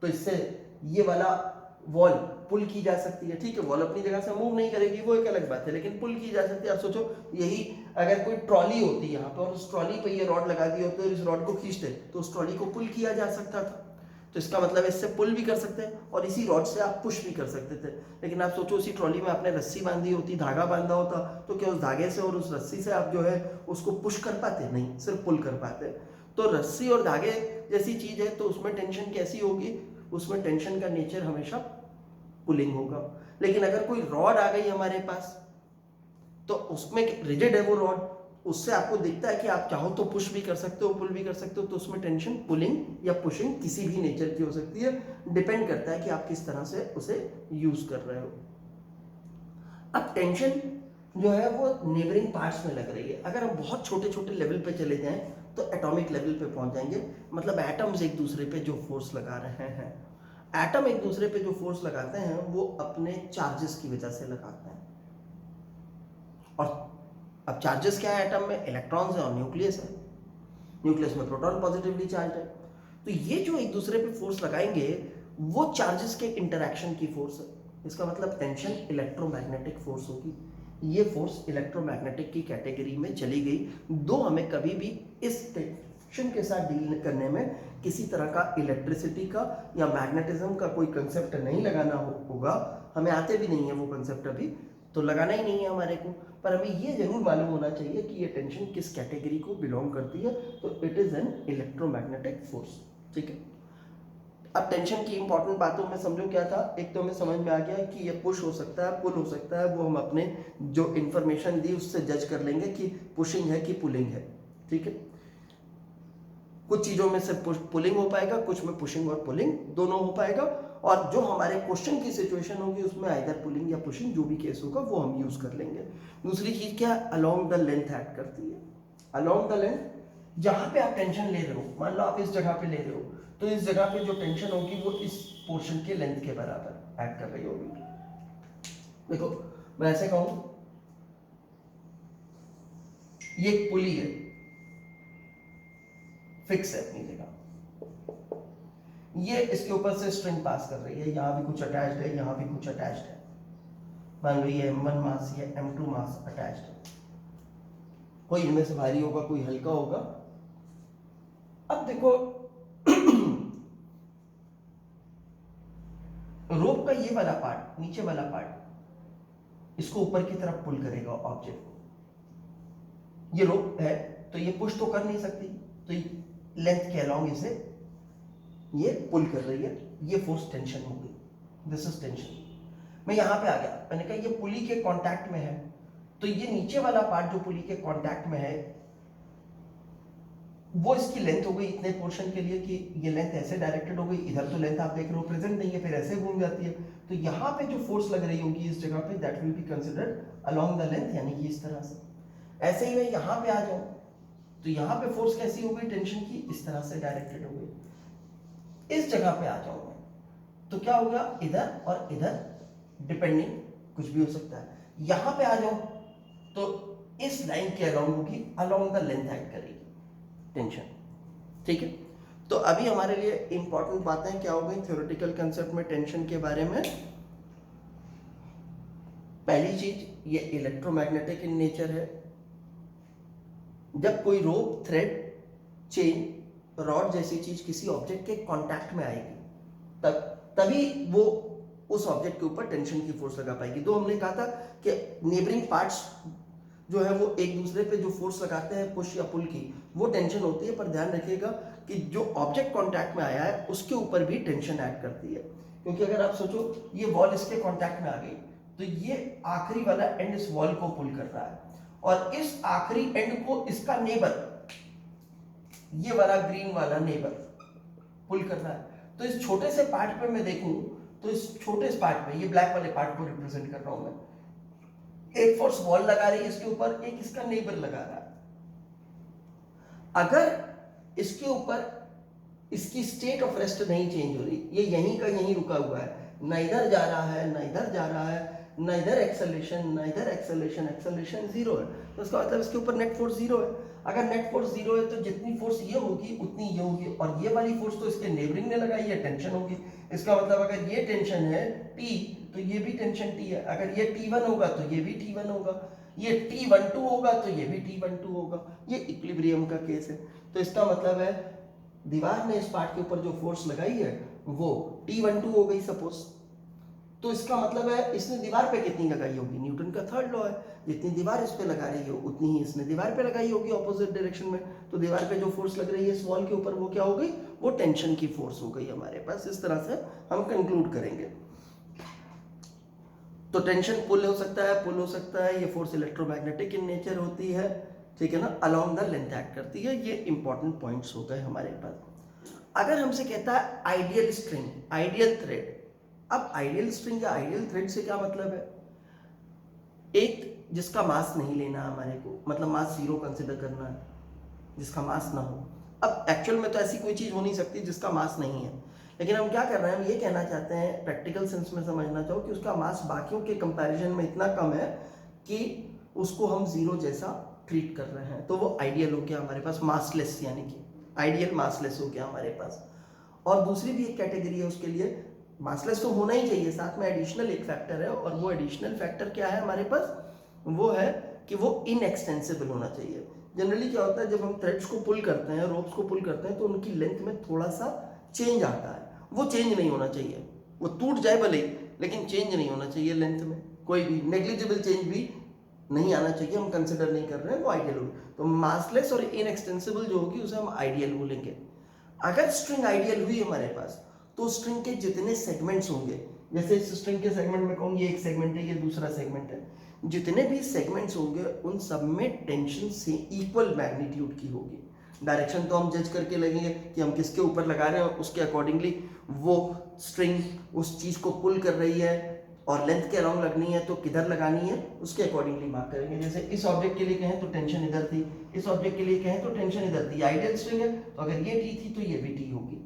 तो इससे ये वाला वॉल पुल की जा सकती है। ठीक है, वॉल अपनी जगह से मूव नहीं करेगी, वो एक अलग बात है, लेकिन पुल की जा सकती है। आप सोचो, यही अगर कोई ट्रॉली होती यहाँ पे और उस ट्रॉली पे ये रॉड लगा दी होती और इस रॉड को खींचते तो उस ट्रॉली को पुल किया जा सकता था। तो इसका मतलब इससे पुल भी कर सकते हैं और इसी रॉड से आप पुश भी कर सकते थे। लेकिन आप सोचो, उसी ट्रॉली में आपने रस्सी बांधी होती, धागा बांधा होता, तो क्या उस धागे से और उस रस्सी से आप जो है उसको पुश कर पाते? नहीं, सिर्फ पुल कर पाते। तो रस्सी और धागे जैसी चीज है, तो उसमें टेंशन कैसी होगी? उसमें टेंशन का नेचर हमेशा पुलिंग होगा। लेकिन अगर कोई रॉड आ गई हमारे पास, तो उसमें रिजिड है वो रॉड, उससे आपको दिखता है कि आप चाहो तो पुश भी कर सकते हो, पुल भी कर सकते हो, तो उसमें टेंशन पुलिंग या पुशिंग किसी भी नेचर की हो सकती है। डिपेंड करता है कि आप किस तरह से उसे यूज कर रहे हो। अब टेंशन जो है वो नेबरिंग पार्ट्स में लग रही है। अगर हम बहुत छोटे छोटे लेवल पे चले जाएं तो एटॉमिक लेवल पे पहुंच जाएंगे। मतलब एटम्स एक दूसरे पे जो फोर्स लगा रहे हैं, एटम एक दूसरे पे जो फोर्स लगाते हैं वो अपने चार्जेस की वजह से लगाते हैं। और अब चार्जेस क्या है एटम में? इलेक्ट्रॉन्स है और न्यूक्लियस है। न्यूक्लियस में प्रोटॉन पॉजिटिवली चार्ज है। तो ये जो एक दूसरे पे फोर्स लगाएंगे वो चार्जेस के इंटरैक्शन की फोर्स है। इसका मतलब टेंशन इलेक्ट्रोमैग्नेटिक फोर्स होगी। ये फोर्स इलेक्ट्रोमैग्नेटिक की कैटेगरी में चली गई। दो हमें कभी भी इस टेंशन के साथ डील करने में किसी तरह का इलेक्ट्रिसिटी का या मैग्नेटिज्म का कोई कंसेप्ट नहीं लगाना होगा, हमें आते भी नहीं है वो कंसेप्ट, अभी तो लगाना ही नहीं है हमारे को। पर हमें ये जरूर मालूम होना चाहिए कि ये टेंशन किस कैटेगरी को बिलोंग करती है। तो it is an electromagnetic force. ठीक है। अब टेंशन की इंपॉर्टेंट बातों में समझो क्या था। एक तो हमें समझ में आ गया कि ये पुश हो सकता है, पुल हो सकता है, वो हम अपने जो इंफॉर्मेशन दी उससे जज कर लेंगे कि पुशिंग है कि पुलिंग है। ठीक है। कुछ चीजों में से पुलिंग हो पाएगा, कुछ में पुशिंग और पुलिंग दोनों हो पाएगा। और जो हमारे क्वेश्चन की सिचुएशन होगी उसमें आइदर पुलिंग या पुशिंग, जो भी केस होगा वो हम यूज कर लेंगे। दूसरी चीज क्या? अलोंग द लेंथ ऐड करती है। अलोंग द लेंथ, जहां पे आप टेंशन ले रहे हो, मान लो आप इस जगह पे ले रहे हो, तो इस जगह पे जो टेंशन होगी वो इस पोर्शन के लेंथ के बराबर ऐड कर रही होगी। देखो मैं ऐसे कहूं, ये एक पुली है, फिक्स है अपनी जगह, ये इसके ऊपर से स्ट्रिंग पास कर रही है, यहां भी कुछ अटैच्ड है, यहां भी कुछ अटैच्ड है। मान लो ये M1 मास, ये M2 मास अटैच्ड है। कोई इनमें से भारी होगा, कोई हल्का होगा। अब देखो रोप का ये वाला पार्ट, नीचे वाला पार्ट, इसको ऊपर की तरफ पुल करेगा ऑब्जेक्ट को। ये रोप है तो ये पुश तो कर नहीं सकती, तो लेंथ के अलोंग इसे ये पुल कर रही है। ये फोर्स टेंशन हो गई, दिस इज टेंशन। मैं यहां पे आ गया, मैंने कहा ये पुली के कांटेक्ट में है, तो ये नीचे वाला पार्ट जो पुली के कांटेक्ट में है वो इसकी लेंथ हो गई इतने पोर्शन के लिए कि ये लेंथ ऐसे डायरेक्टेड हो गई। इधर तो लेंथ आप देख रहे हो प्रेजेंट नहीं है, फिर ऐसे घूम जाती है। तो यहाँ पे जो फोर्स लग रही होगी इस जगह पे, that will be considered along the length, यानी कि इस तरह से। ऐसे ही मैं यहाँ पे आ जाऊं तो यहाँ पे फोर्स कैसी हो गई टेंशन की? इस तरह से डायरेक्टेड हो गई। इस जगह पे आ जाऊं मैं तो क्या होगा? इधर और इधर डिपेंडिंग कुछ भी हो सकता है। यहां पे आ जाऊं तो इस लाइन के अलोंग होगी, अलोंग द लेंथ ऐड करेगी। टेंशन। ठीक है, तो अभी हमारे लिए इंपॉर्टेंट बातें क्या हो गई थ्योरेटिकल कंसेप्ट में टेंशन के बारे में। पहली चीज, ये इलेक्ट्रोमैग्नेटिक इन नेचर है। जब कोई रोप, थ्रेड, चेन, रॉड जैसी चीज किसी ऑब्जेक्ट के कांटेक्ट में आएगी तभी वो उस ऑब्जेक्ट के ऊपर टेंशन की फोर्स लगा पाएगी। तो हमने कहा था कि नेबरिंग पार्ट्स जो है वो एक दूसरे पे जो फोर्स लगाते हैं पुश या पुल की, वो टेंशन होती है। पर ध्यान रखिएगा कि जो ऑब्जेक्ट कांटेक्ट में आया है उसके ऊपर भी टेंशन ऐड करती है। क्योंकि अगर आप सोचो ये वॉल इसके कांटेक्ट में आ गई तो ये आखिरी वाला एंड इस वॉल को पुल कर रहा है, और इस आखिरी एंड को इसका नेबर, ये वाला ग्रीन वाला नेबर पुल कर रहा है। तो इस छोटे से पार्ट पे मैं देखूं तो इस छोटे से पार्ट में, ये ब्लैक वाले पार्ट को रिप्रेजेंट कर रहा हूं मैं, एक फोर्स वॉल लगा रही है इसके ऊपर, एक इसका नेबर लगा रहा है। अगर इसके ऊपर इसकी स्टेट ऑफ रेस्ट नहीं चेंज हो रही, ये यहीं का यहीं रुका हुआ है, ना इधर जा रहा है ना इधर जा रहा है, ना इधर एक्सेलरेशन ना इधर एक्सेलरेशन, एक्सेलरेशन जीरो है, तो इसका मतलब इसके ऊपर नेट फोर्स जीरो है। अगर नेट फोर्स जीरो है तो जितनी फोर्स ये होगी उतनी ये होगी, और ये वाली फोर्स तो इसके नेबरिंग ने लगाई है, टेंशन होगी। इसका मतलब अगर ये टेंशन है T तो ये भी टेंशन T है, अगर ये T1 होगा तो ये भी T1 होगा, ये T12 होगा तो ये भी T12 होगा। ये इक्विलिब्रियम का केस है। तो इसका मतलब है दीवार ने इस पार्ट के ऊपर जो फोर्स लगाई है वो T12 हो गई सपोज, तो इसका मतलब है इसने दीवार पे कितनी लगाई होगी, न्यूटन का थर्ड लॉ है, जितनी दीवार इस पे लगा रही हो उतनी ही इसने दीवार पे लगाई होगी ऑपोजिट डायरेक्शन में। तो दीवार पे जो फोर्स लग रही है इस वॉल के ऊपर वो क्या हो गई, वो टेंशन की फोर्स हो गई हमारे पास। इस तरह से हम कंक्लूड करेंगे। तो टेंशन पुल हो सकता है, पुल हो सकता है, ये फोर्स इलेक्ट्रोमैग्नेटिक इन नेचर होती है, ठीक है ना, अलोंग द लेंथ एक्ट करती है। ये इंपॉर्टेंट पॉइंट्स हो गए हमारे पास। अगर हमसे कहता है आइडियल स्ट्रिंग, आइडियल थ्रेड, अब आइडियल स्ट्रिंग या आइडियल थ्रेड से क्या मतलब है, एक जिसका मास नहीं लेना हमारे को, मतलब मास जीरो कंसिडर करना है, जिसका मास ना हो। अब एक्चुअल में तो ऐसी कोई चीज हो नहीं सकती जिसका मास नहीं है, लेकिन हम क्या कर रहे हैं, हम ये कहना चाहते हैं प्रैक्टिकल सेंस में समझना चाहो कि उसका मास बाकियों के कंपैरिजन में इतना कम है कि उसको हम जीरो जैसा ट्रीट कर रहे हैं, तो वो आइडियल हो गया हमारे पास, मासलेस, यानी कि आइडियल मासलेस हो गया हमारे पास। और दूसरी भी एक कैटेगरी है उसके लिए, मासलेस तो होना ही चाहिए, साथ में एडिशनल एक फैक्टर है, और वो एडिशनल फैक्टर क्या है हमारे पास, वो है कि वो इनएक्सटेंसिबल होना चाहिए। जनरली क्या होता है जब हम थ्रेड्स को पुल करते हैं, रोप्स को पुल करते हैं, तो उनकी लेंथ में थोड़ा सा चेंज आता है, वो चेंज नहीं होना चाहिए, वो टूट जाए भले लेकिन चेंज नहीं होना चाहिए लेंथ में, कोई भी नेग्लिजिबल चेंज भी नहीं आना चाहिए, हम कंसिडर नहीं कर रहे हैं, वो आइडियल होगी। तो मासलेस और इनएक्सटेंसिबल जो होगी उसे हम आइडियल बोलेंगे। अगर स्ट्रिंग आइडियल हुई हमारे पास तो स्ट्रिंग के जितने सेगमेंट्स होंगे, जैसे इस स्ट्रिंग के सेगमेंट में कहूँ ये एक सेगमेंट है, ये दूसरा सेगमेंट है, जितने भी सेगमेंट्स होंगे उन सब में टेंशन से इक्वल मैग्नीट्यूड की होगी। डायरेक्शन तो हम जज करके लगेंगे कि हम किसके ऊपर लगा रहे हैं, उसके अकॉर्डिंगली वो स्ट्रिंग उस चीज को पुल कर रही है, और लेंथ के अलोंग लगनी है तो किधर लगानी है उसके अकॉर्डिंगली मार्क करेंगे। जैसे इस ऑब्जेक्ट के लिए कहें तो टेंशन इधर थी, इस ऑब्जेक्ट के लिए कहें तो टेंशन इधर थी। आइडियल स्ट्रिंग है तो अगर ये टी थी तो ये भी टी होगी।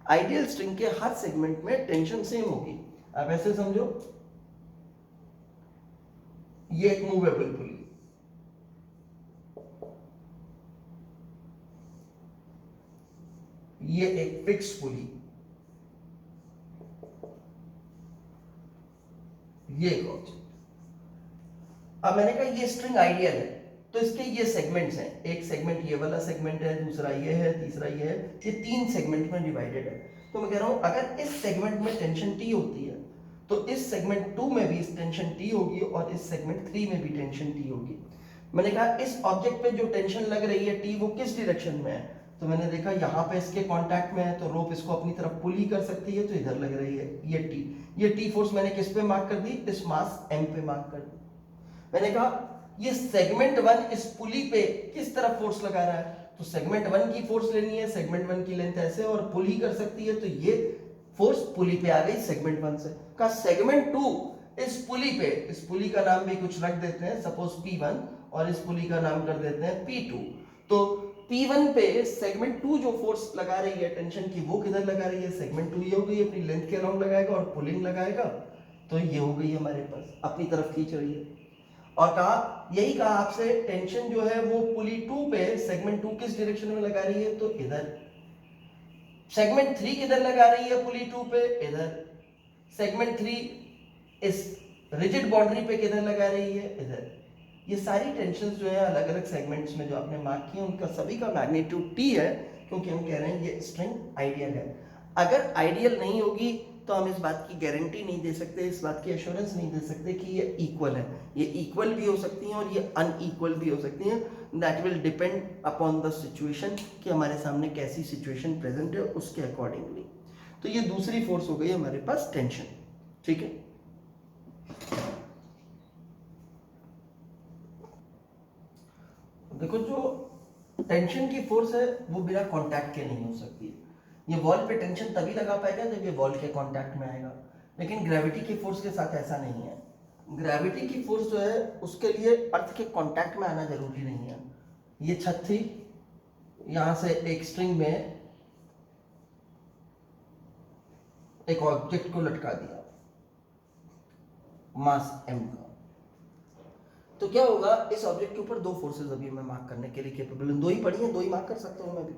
आइडियल स्ट्रिंग के हर सेगमेंट में टेंशन सेम होगी। आप ऐसे समझो, ये एक मूवेबल पुली, ये एक फिक्स पुली, ये एक ऑब्जेक्ट। अब मैंने कहा ये स्ट्रिंग आइडियल है तो इसके ये सेगमेंट्स हैं, एक सेगमेंट ये वाला सेगमेंट है, दूसरा ये है, तीसरा ये है, ये तीन सेगमेंट में डिवाइडेड है। तो मैं कह रहा हूं अगर इस सेगमेंट में टेंशन T होती है तो इस सेगमेंट 2 में भी टेंशन T होगी, और इस सेगमेंट 3 में भी टेंशन T होगी। मैंने कहा इस ऑब्जेक्ट पे जो टेंशन लग रही है T वो किस डायरेक्शन में है, तो मैंने देखा यहाँ पे इसके कांटेक्ट में है तो रोप इसको अपनी तरफ पुल ही कर सकती है, तो इधर लग रही है ये T फोर्स मैंने किस पे मार्क कर दी, इस मास M पे मार्क कर दी। मैंने कहा ये सेगमेंट 1 इस पुली पे किस तरफ फोर्स लगा रहा है, तो सेगमेंट 1 की फोर्स लेनी है, सेगमेंट 1 की लेंथ ऐसे और पुल ही कर सकती है, तो ये फोर्स पुली पे आ गई सेगमेंट 1 से। कहा सेगमेंट 2 इस पुली पे, इस पुली का नाम भी कुछ रख देते हैं, सपोज P1, और इस पुली का नाम कर देते हैं P2। तो P1 पे सेगमेंट 2 जो फोर्स लगा रही है टेंशन की, वो किधर लगा रही है, सेगमेंट 2 ये हो गई, अपनी लेंथ के अराउंड लगाएगा और पुलिंग लगाएगा, तो ये हो गई हमारे पास, अपनी तरफ खींच रही है। और कहा, यही कहा आपसे, टेंशन जो है वो पुली 2 पे सेगमेंट 2 किस डायरेक्शन में लगा रही है, तो इधर। सेगमेंट 3 किधर लगा रही है पुली 2 पे, इधर। सेगमेंट 3 इस रिजिड बाउंड्री पे किधर लगा रही है, इधर। ये सारी टेंशन जो है अलग अलग सेगमेंट्स में जो आपने मार्क किए उनका सभी का मैग्नीट्यूड T है, क्योंकि हम कह रहे हैं ये स्ट्रिंग आइडियल है। अगर आइडियल नहीं होगी तो हम इस बात की गारंटी नहीं दे सकते, इस बात की एश्योरेंस नहीं दे सकते कि ये इक्वल है। ये इक्वल भी हो सकती हैं और ये अनइक्वल भी हो सकती हैं। That will depend upon the situation, कि हमारे सामने कैसी सिचुएशन प्रेजेंट है उसके अकॉर्डिंगली। तो ये दूसरी फोर्स हो गई हमारे पास टेंशन, ठीक है। देखो, जो टेंशन की फोर्स है वो बिना कांटेक्ट के नहीं हो सकती। ये वॉल पे टेंशन तभी लगा पाएगा जब ये वॉल के कांटेक्ट में आएगा, लेकिन ग्रेविटी की फोर्स के साथ ऐसा नहीं है। ग्रेविटी की फोर्स जो है उसके लिए अर्थ के कांटेक्ट में आना जरूरी नहीं है। ये छत थी, यहां से एक स्ट्रिंग में एक ऑब्जेक्ट को लटका दिया मास m का, तो क्या होगा, इस ऑब्जेक्ट के ऊपर दो फोर्सेस अभी मैं मार्क करने के लिए केपेबल हूं, दो ही पड़ी हैं, दो ही मार्क कर सकता हूं मैं भी।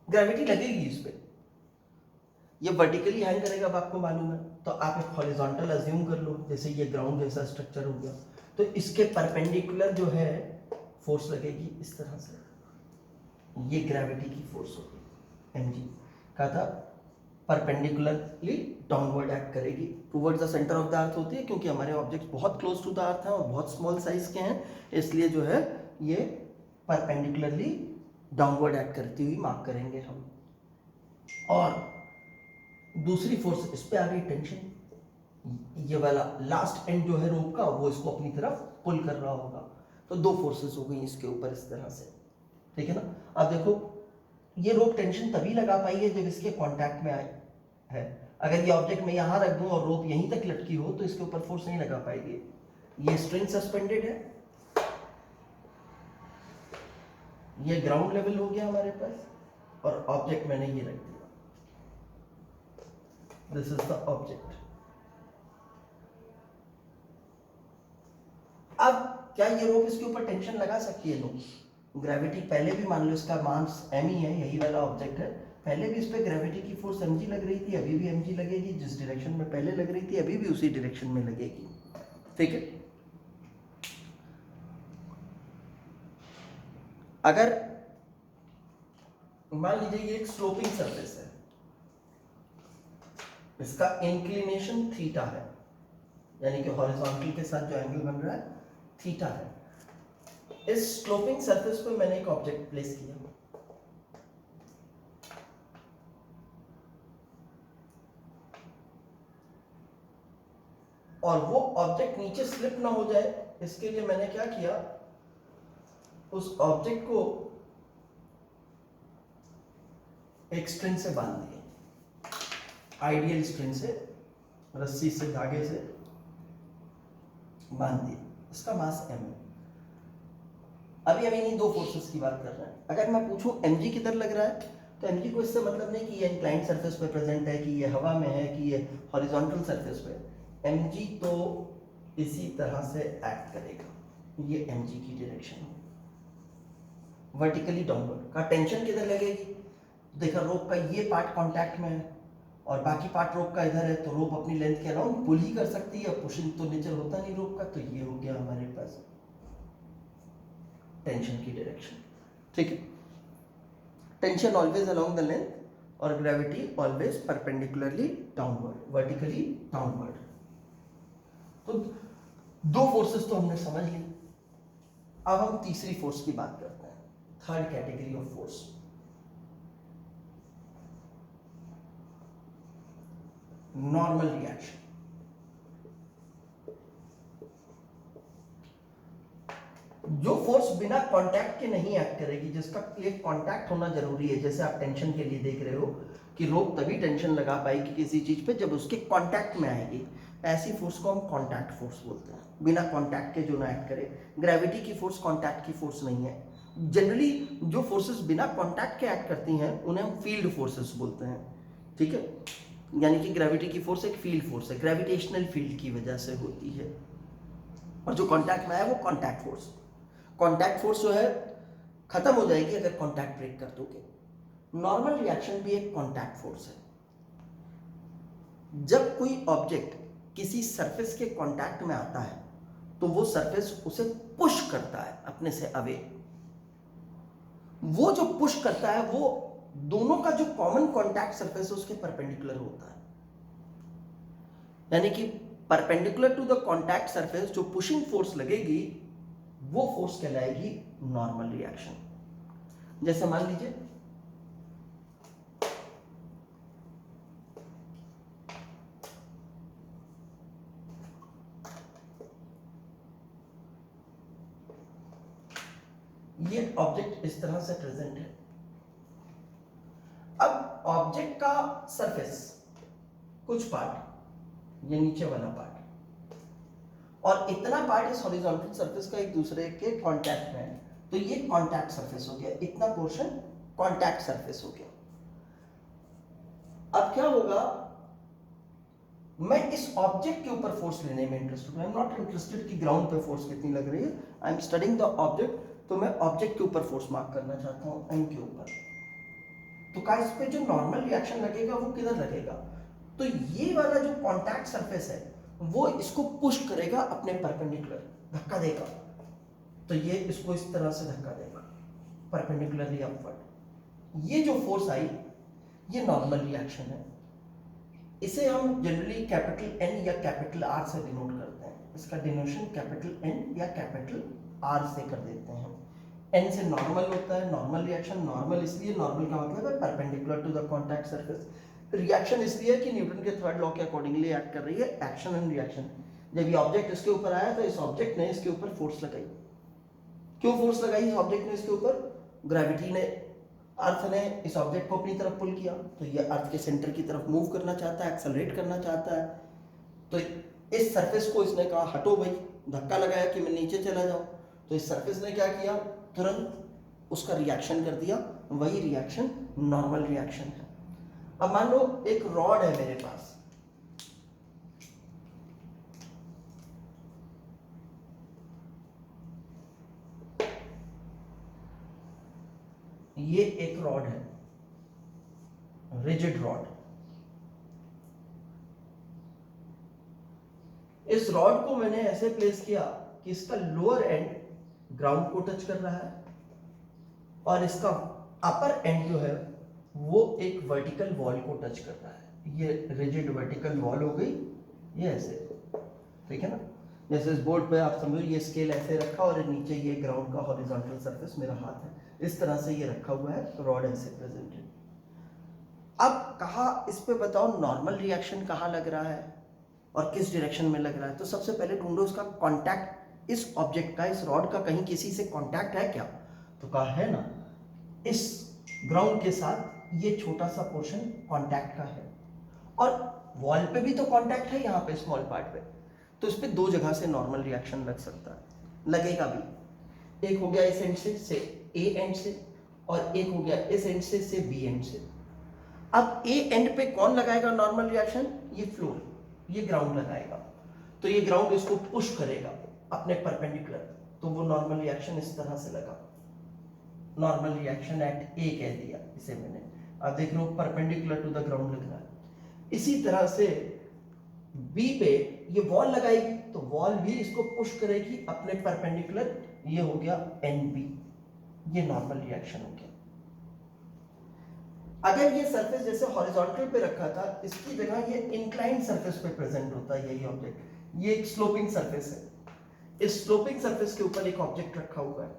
ग्रेविटी लगेगी इस पे, ये वर्टिकली हैंग करेगा, अब आपको मालूम है, तो आप एक हॉरिजॉन्टल अज्यूम कर लो, जैसे ये ग्राउंड जैसा स्ट्रक्चर हो गया, तो इसके परपेंडिकुलर जो है फोर्स लगेगी इस तरह से, ये ग्रेविटी की फोर्स होगी mg। कहा था परपेंडिकुलरली डाउनवर्ड एक्ट करेगी, towards the centre of the अर्थ होती है, क्योंकि हमारे ऑब्जेक्ट्स बहुत क्लोज टू द अर्थ हैं और बहुत स्मॉल साइज के हैं, इसलिए जो है ये परपेंडिकुलरली डाउनवर्ड एक्ट करती हुई मार्क करेंगे हम। और दूसरी फोर्स इस पे आ गई टेंशन, ये वाला लास्ट एंड जो है रोप का वो इसको अपनी तरफ पुल कर रहा होगा, तो दो फोर्सेस हो गई इसके ऊपर इस तरह से, ठीक है ना। अब देखो, ये रोप टेंशन तभी लगा पाई है जब इसके कांटेक्ट में आए है। अगर ये ऑब्जेक्ट मैं यहां रख दूं और रोप यहीं तक लटकी हो तो इसके ऊपर फोर्स नहीं लगा पाएगी। ये स्ट्रिंग सस्पेंडेड है, ये ग्राउंड लेवल हो गया हमारे पास, और ऑब्जेक्ट मैंने ये रख दिया, दिस इज द ऑब्जेक्ट। अब क्या ये रोप इसके ऊपर टेंशन लगा सकती है? नो, ग्रेविटी पहले भी मान लो इसका मास m ही है, यही वाला ऑब्जेक्ट है, पहले भी इस पे ग्रेविटी की फोर्स mg लग रही थी, अभी भी mg लगेगी, जिस डायरेक्शन में पहले लग रही थी अभी भी उसी डायरेक्शन में लगेगी, ठीक है। अगर मान लीजिए ये एक स्लोपिंग सरफेस है, इसका इंक्लिनेशन थीटा है, यानी कि हॉरिजॉन्टल के साथ जो एंगल बन रहा है थीटा है। इस स्लोपिंग सरफेस पे मैंने एक ऑब्जेक्ट प्लेस किया, और वो ऑब्जेक्ट नीचे स्लिप ना हो जाए इसके लिए मैंने क्या किया, उस ऑब्जेक्ट को एक स्ट्रिंग से बांध दिया, आइडियल स्ट्रिंग से, रस्सी से, धागे से बांध दिया, इसका मास m है। अभी हम इन्हीं दो फोर्सेस की बात कर रहे हैं। अगर मैं पूछूं mg किधर लग रहा है, तो mg को इससे मतलब नहीं कि ये इंक्लाइंड सरफेस पे प्रेजेंट है, कि ये हवा में है, कि ये हॉरिजॉन्टल सरफेस पे। mg तो इसी तरह से एक्ट करेगा, ये mg की डायरेक्शन है, वर्टिकली डाउनवर्ड। का टेंशन किधर लगेगी, देखा रोप का ये पार्ट कांटेक्ट में है और बाकी पार्ट रोप का इधर है, तो रोप अपनी लेंथ के अराउंड पुल ही कर सकती है, पुशिंग तो नेचर होता नहीं रोप का, तो ये हो गया हमारे पास टेंशन की डायरेक्शन, ठीक है। Tension always along the length और gravity always perpendicularly downward, vertically downward. तो दो फोर्सेस तो हमने समझ ली, अब हम तीसरी फोर्स की बात करते हैं, third category of force, normal reaction. जो फोर्स बिना कांटेक्ट के नहीं एक्ट करेगी, जिसका एक कांटेक्ट होना जरूरी है, जैसे आप टेंशन के लिए देख रहे हो कि रोप तभी टेंशन लगा पाएगी किसी चीज पे जब उसके कांटेक्ट में आएगी, ऐसी फोर्स को हम कांटेक्ट फोर्स बोलते हैं, बिना कांटेक्ट के जो ना एक्ट करे। ग्रेविटी की फोर्स कांटेक्ट की फोर्स नहीं है। जनरली जो फोर्सेस बिना कांटेक्ट के एक्ट करती हैं उन्हें हम फील्ड फोर्सेस बोलते हैं, ठीक है। यानी कि ग्रेविटी की फोर्स एक फील्ड फोर्स है, ग्रेविटेशनल फील्ड की वजह से होती है। और जो कांटेक्ट में आया वो कांटेक्ट फोर्स जो है खत्म हो जाएगी अगर कांटेक्ट ब्रेक कर दोगे। नॉर्मल रिएक्शन भी एक कांटेक्ट फोर्स है। जब कोई ऑब्जेक्ट किसी सरफेस के कांटेक्ट में आता है तो वो सरफेस उसे पुश करता है अपने से अवे। वो जो पुश करता है वो दोनों का जो कॉमन कांटेक्ट सरफेस है उसके परपेंडिकुलर होता है, यानी कि perpendicular to the contact surface जो पुशिंग फोर्स लगेगी वो फोर्स कहलाएगी नॉर्मल रिएक्शन। जैसे मान लीजिए ये ऑब्जेक्ट इस तरह से प्रेजेंट है। अब ऑब्जेक्ट का सरफेस कुछ पार्ट, ये नीचे वाला पार्ट और इतना पार्ट इस हॉरिजॉन्टल सरफेस का एक दूसरे के कांटेक्ट में है, तो ये कांटेक्ट सरफेस हो गया, इतना पोर्शन कांटेक्ट सरफेस हो गया। अब क्या होगा, मैं इस ऑब्जेक्ट के ऊपर फोर्स लेने में इंटरेस्टेड हूं। आई एम नॉट इंटरेस्टेड कि ग्राउंड पे फोर्स कितनी लग रही है, I am studying the object. तो मैं ऑब्जेक्ट के ऊपर फोर्स मार्क करना चाहता हूं, एम के ऊपर। तो क्या इस पे जो नॉर्मल रिएक्शन लगेगा वो किधर लगेगा, तो ये वाला जो कांटेक्ट सरफेस है वो इसको पुश करेगा अपने परपेंडिकुलर, धक्का देगा। तो ये इसको इस तरह से धक्का देगा परपेंडिकुलरली अपवर्ड। ये जो फोर्स आई ये नॉर्मल रिएक्शन है। इसे हम जनरली कैपिटल एन या कैपिटल आर से डिनोट करते हैं। इसका डिनोशन कैपिटल एन या कैपिटल आर से कर देते हैं। एन से नॉर्मल होता है, नॉर्मल रिएक्शन। नॉर्मल इसलिए, नॉर्मल का मतलब है perpendicular to the contact surface. Reaction इसलिए कि न्यूटन के थर्ड लॉ के अकॉर्डिंगली एक्ट कर रही है, एक्शन एंड रिएक्शन। जब ये ऑब्जेक्ट इसके ऊपर आया तो इस ऑब्जेक्ट ने इसके ऊपर फोर्स लगाई। क्यों फोर्स लगाई इस ऑब्जेक्ट ने इसके ऊपर? ग्रेविटी ने, अर्थ ने इस ऑब्जेक्ट को अपनी तरफ पुल किया, तो ये अर्थ के सेंटर की तरफ मूव करना चाहता है, एक्सेलरेट करना चाहता है। तो इस सरफेस को इसने कहा हटो भाई, धक्का लगाया कि मैं नीचे चला जाऊं। तो इस सरफेस ने क्या किया, तुरंत उसका रिएक्शन कर दिया। वही रिएक्शन नॉर्मल रिएक्शन है। अब मान लो एक रॉड है मेरे पास, ये एक रॉड है, रिजिड रॉड। इस रॉड को मैंने ऐसे प्लेस किया कि इसका लोअर एंड ग्राउंड को टच कर रहा है और इसका अपर एंड जो है वो एक वर्टिकल वॉल को टच कर रहा है। ये रिजिड वर्टिकल वॉल हो गई, ये ऐसे, ठीक है ना। जैसे इस बोर्ड पे आप समझो ये स्केल ऐसे रखा और नीचे ये ग्राउंड का हॉरिजॉन्टल सरफेस मेरा हाथ है, इस तरह से ये रखा हुआ है, रॉड ऐसे प्रेजेंटेड। अब कहा इस पे बताओ नॉर्मल रिएक्शन कहाँ लग रहा है और किस डायरेक्शन में लग रहा है। तो सबसे पहले ढूंढो उसका कांटेक्ट, इस ऑब्जेक्ट का, इस रॉड का कहीं किसी से कांटेक्ट है क्या। तो कहा है ना, इस ग्राउंड के साथ ये छोटा सा पोर्शन कांटेक्ट का है और वॉल पे भी तो कांटेक्ट है यहाँ पे स्मॉल पार्ट पे। तो इस पे दो जगह से नॉर्मल रिएक्शन लग सकता है, लगेगा भी। एक हो गया इस एंड से ए एंड से, और एक हो गया इस एंड से बी एंड से। अब ए एंड पे कौन लगाएगा नॉर्मल रिएक्शन? ये फ्लोर, ये ग्राउंड लगाएगा। तो ये ग्राउंड इसको पुश करेगा अपने परपेंडिकुलर, तो वो नॉर्मल रिएक्शन इस तरह से लगा। नॉर्मल रिएक्शन एट ए कह दिया इसे मैंने। अब देख लो परपेंडिकुलर टू द ग्राउंड लग रहा है। इसी तरह से बी पे ये वॉल लगाएगी तो वॉल भी इसको पुश करेगी अपने परपेंडिकुलर, ये हो गया एन बी, ये नॉर्मल रिएक्शन हो गया। अगर ये सरफेस जैसे हॉरिजॉन्टल पे रखा था, इसकी जगह ये इंक्लाइंड सरफेस पे प्रेजेंट होता है यही ऑब्जेक्ट। ये एक स्लोपिंग सरफेस है, इस स्लोपिंग सरफेस के ऊपर एक ऑब्जेक्ट रखा हुआ है।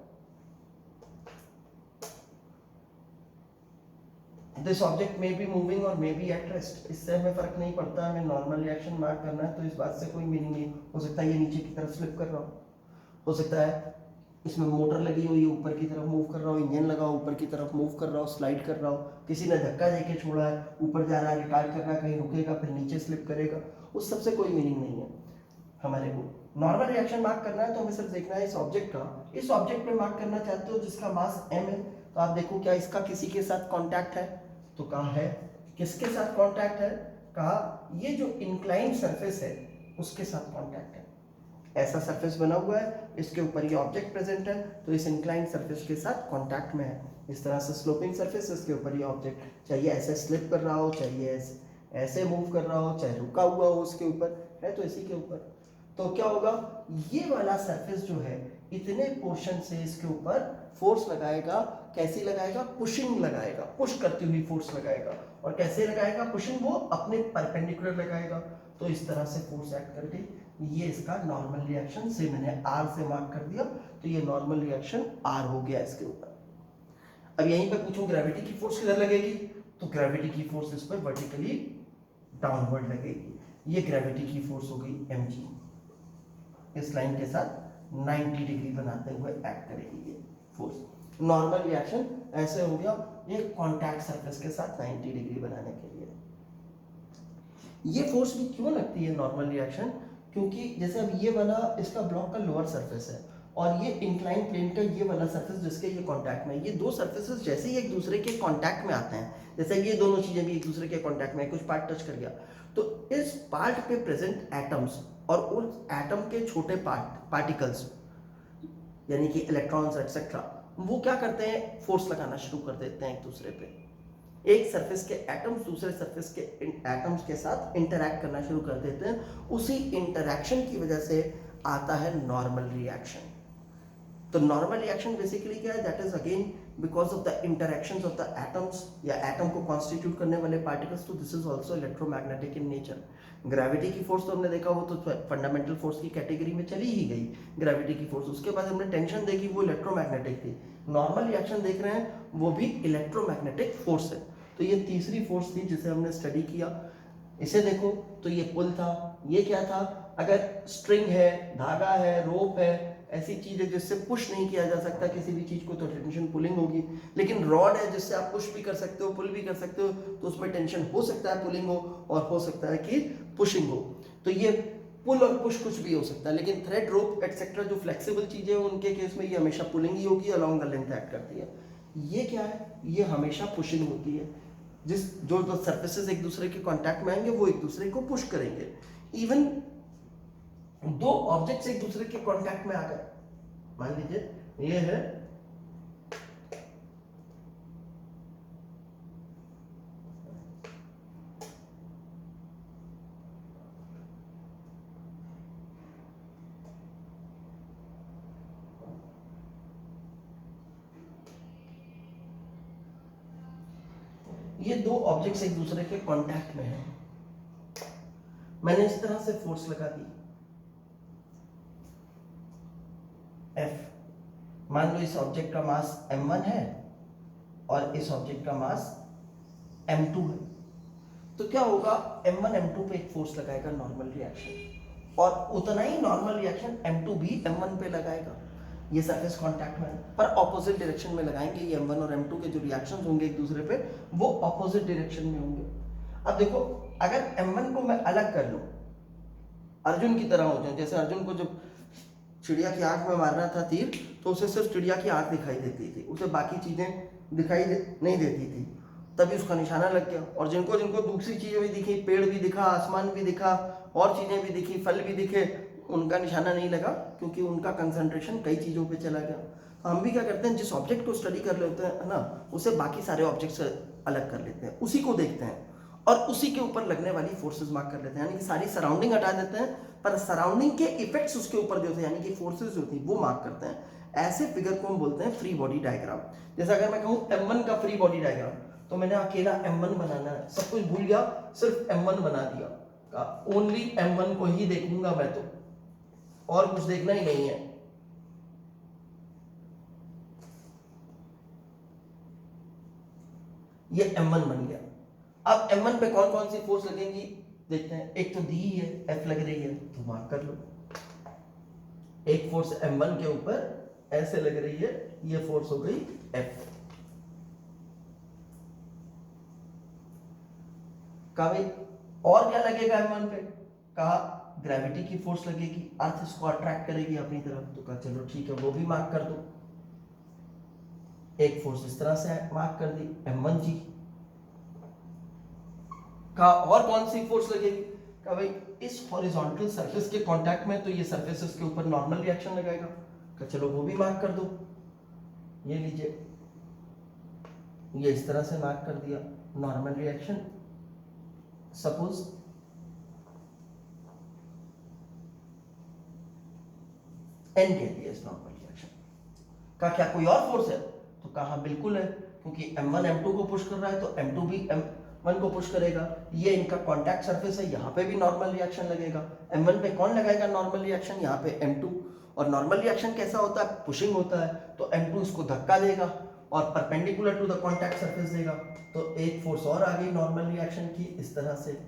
This object may be moving और मे बी एट रेस्ट, इससे हमें फर्क नहीं पड़ता। हमें नॉर्मल रिएक्शन मार्क करना है तो इस बात से कोई मीनिंग नहीं। हो सकता है ये नीचे की तरफ स्लिप कर रहा हो सकता है इसमें मोटर लगी हुई है ऊपर की तरफ मूव कर रहा हो, इंजन लगा हो ऊपर की तरफ मूव कर रहा हो, स्लाइड कर रहा हो, किसी ने धक्का देके छोड़ा है, ऊपर जा रहा है, रिटार्ड कर रहा है, कहीं रुकेगा फिर नीचे स्लिप करेगा, उस सबसे कोई मीनिंग नहीं है। हमारे को नॉर्मल रिएक्शन मार्क करना है तो हमें सिर्फ देखना है इस ऑब्जेक्ट का। इस ऑब्जेक्ट पे मार्क करना चाहते हो जिसका मास m है, तो आप देखो क्या इसका किसी के साथ कॉन्टैक्ट है, तो कहा है किसके साथ कॉन्टैक्ट है, कहा ये जो इंक्लाइंड सरफेस है उसके साथ कॉन्टैक्ट है। ऐसा सरफेस बना हुआ है, इसके ऊपर ये ऑब्जेक्ट प्रेजेंट है, तो इस इंक्लाइंड सरफेस के साथ कांटेक्ट में है। इस तरह से स्लोपिंग सरफेस, इसके ऊपर ये ऑब्जेक्ट, चाहे ऐसे स्लिप कर रहा हो, चाहे ऐसे मूव कर रहा हो, चाहे रुका हुआ हो उसके ऊपर है, तो इसी के ऊपर। तो क्या होगा, ये वाला सरफेस जो है इतने पोर्शन से इसके ऊपर फोर्स लगाएगा। कैसी लगाएगा, पुशिंग लगाएगा, पुश करती हुई फोर्स लगाएगा। और कैसे लगाएगा पुशिंग, वो अपने परपेंडिकुलर लगाएगा। तो इस तरह से फोर्स एक्ट करके ये इसका नॉर्मल रिएक्शन से मैंने आर से मार्क कर दिया, तो ये नॉर्मल रिएक्शन आर हो गया इसके ऊपर। अब यहीं पे पूछूं ग्रेविटी की फोर्स किधर लगेगी, तो ग्रेविटी की फोर्स इस पर वर्टिकली डाउनवर्ड लगेगी। ये ग्रेविटी की फोर्स हो गई mg, इस लाइन के साथ 90 डिग्री बनाते हुए एक्ट करेगी ये फोर्स। नॉर्मल रिएक्शन ऐसे हो गया, ये कांटेक्ट सरफेस के साथ 90 डिग्री बनाने के लिए। ये फोर्स भी क्यों लगती है नॉर्मल रिएक्शन, क्योंकि जैसे अब ये वाला इसका ब्लॉक का लोअर सरफेस है और ये इंक्लाइन प्लेन का ये वाला सरफेस जिसके ये कांटेक्ट में है, ये दो सरफेसेस जैसे ही एक दूसरे के कांटेक्ट में आते हैं, जैसे ये दोनों चीजें भी एक दूसरे के कांटेक्ट में, कुछ पार्ट टच कर गया, तो इस पार्ट पे प्रेजेंट एटम्स और उस एटम के छोटे पार्टिकल्स यानी कि इलेक्ट्रॉन्स एक्सेट्रा, वो क्या करते हैं, फोर्स लगाना शुरू कर देते हैं एक दूसरे पे। एक सरफेस के एटम्स दूसरे सरफेस के एटम्स के साथ इंटरैक्ट करना शुरू कर देते हैं। उसी इंटरैक्शन की वजह से आता है नॉर्मल रिएक्शन। तो नॉर्मल रिएक्शन बेसिकली क्या है, that is again because of the interactions of the atoms या एटम को कॉन्स्टिट्यूट करने वाले पार्टिकल्स। तो this is also electromagnetic in nature. Gravity की फोर्स तो हमने देखा, वो तो फंडामेंटल फोर्स की कैटेगरी में चली ही गई ग्रेविटी की फोर्स। उसके बाद हमने टेंशन देखी, वो इलेक्ट्रोमैग्नेटिक थी। नॉर्मल रिएक्शन देख रहे हैं, वो भी इलेक्ट्रोमैग्नेटिक फोर्स है। तो ये तीसरी फोर्स थी जिसे हमने स्टडी किया। इसे देखो तो ये पुल था, ये क्या था, अगर स्ट्रिंग है, धागा है, रोप है, ऐसी चीज है जिससे पुश नहीं किया जा सकता किसी भी चीज को, तो टेंशन पुलिंग होगी। लेकिन रॉड है जिससे आप पुश भी कर सकते हो, पुल भी कर सकते हो, तो उसमें टेंशन हो सकता है पुलिंग हो और हो सकता है कि पुशिंग हो। तो ये पुल और पुश कुछ भी हो सकता है, लेकिन थ्रेड, रोप एक्सेट्रा जो फ्लेक्सिबल चीजें हैं उनके केस में ये हमेशा पुलिंग ही होगी, अलोंग द लेंथ एक्ट करती है। ये क्या है, ये हमेशा पुशिंग होती है। जो दो सरफेसेस एक दूसरे के कांटेक्ट में आएंगे वो एक दूसरे को पुश करेंगे। इवन दो ऑब्जेक्ट्स एक दूसरे के कांटेक्ट में आ गए, मान लीजिए ये है ये दो ऑब्जेक्ट्स एक दूसरे के कांटेक्ट में हैं। मैंने इस तरह से फोर्स लगा दी F। मान लो इस ऑब्जेक्ट का मास m1 है और इस ऑब्जेक्ट का मास m2 है। तो क्या होगा, m1 m2 पे एक फोर्स लगाएगा नॉर्मल रिएक्शन, और उतना ही नॉर्मल रिएक्शन m2 भी m1 पे लगाएगा। ये सरफेस कांटेक्ट में है, पर ऑपोजिट डायरेक्शन में लगाएंगे। ये m1 और m2 के जो रिएक्शंस होंगे एक दूसरे पे, वो ऑपोजिट डायरेक्शन में होंगे। अब देखो, अगर m1 को मैं अलग कर लूं, अर्जुन की तरह हो जाए, जैसे अर्जुन को जब चिड़िया की आंख में मारना था तीर, तो उसे सिर्फ चिड़िया की आंख दिखाई देती थी, उसे बाकी चीजें दिखाई नहीं देती थी, तभी उसका निशाना लग गया। और जिनको जिनको दूसरी चीजें भी दिखी, पेड़ भी दिखा, आसमान भी दिखा, और चीजें भी दिखी, फल भी दिखे, उनका निशाना नहीं लगा, क्योंकि उनका कंसंट्रेशन कई चीजों पे चला गया। तो हम भी क्या करते हैं, जिस ऑब्जेक्ट को स्टडी कर लेते हैं ना, उसे बाकी सारे ऑब्जेक्ट से अलग कर लेते हैं, उसी को देखते हैं और उसी के ऊपर लगने वाली फोर्सेस मार्क कर लेते हैं, यानी कि सारी सराउंडिंग हटा देते हैं, पर सराउंडिंग के इफेक्ट्स उसके ऊपर जो थे, यानी कि फोर्सेस जो थी, वो मार्क करते हैं। ऐसे फिगर को हम बोलते हैं फ्री बॉडी डायग्राम। जैसे अगर मैं कहूं m1 का फ्री बॉडी डायग्राम, तो मैंने अकेला m1 बनाना है, सब कुछ भूल गया, सिर्फ m1 बना दिया, ओनली m1 को ही देखूंगा मैं, तो और कुछ देखना ही नहीं है। ये m1 बन गया। अब m1 पे कौन कौन सी फोर्स लगेंगी देखते हैं। एक तो दी ही है, F लग रही है, तो मार्क कर लो। एक फोर्स m1 के ऊपर ऐसे लग रही है, ये फोर्स हो गई F। कहा भाई और क्या लगेगा m1 पे, कहा ग्रेविटी की फोर्स लगेगी, अर्थ इसको अट्रैक्ट करेगी अपनी तरफ, तो कहा चलो ठीक है, वो भी मार्क कर दो। एक फोर्स इस तरह से मार्क कर दी m1g। कहा और कौन सी फोर्स लगेगी, कहा भाई इस हॉरिजॉन्टल सरफेस के कांटेक्ट में, तो ये सरफेस इसके ऊपर नॉर्मल रिएक्शन लगाएगा। तो चलो वो भी मार्क कर दो, ये लीजिए, ये इस तरह से मार्क कर दिया नॉर्मल रिएक्शन। सपोज एन कह दिया इस नॉर्मल रिएक्शन का। क्या कोई और फोर्स है? तो कहा बिल्कुल है, क्योंकि M1 M2 को पुश कर रहा है तो M2 भी M1 को पुश करेगा। ये इनका कांटेक्ट सरफेस है, यहाँ पे भी नॉर्मल रिएक्शन लगेगा। M1 पे कौन लगाएगा नॉर्मल रिएक्शन? यहाँ पे M2। और नॉर्मल रिएक्शन कैसा होता है? पुशिंग होता है, तो M2 इसको धक्का देगा और perpendicular to the contact surface देगा। तो एक फोर्स और आ गई नॉर्मल रिएक्शन की इस तरह से।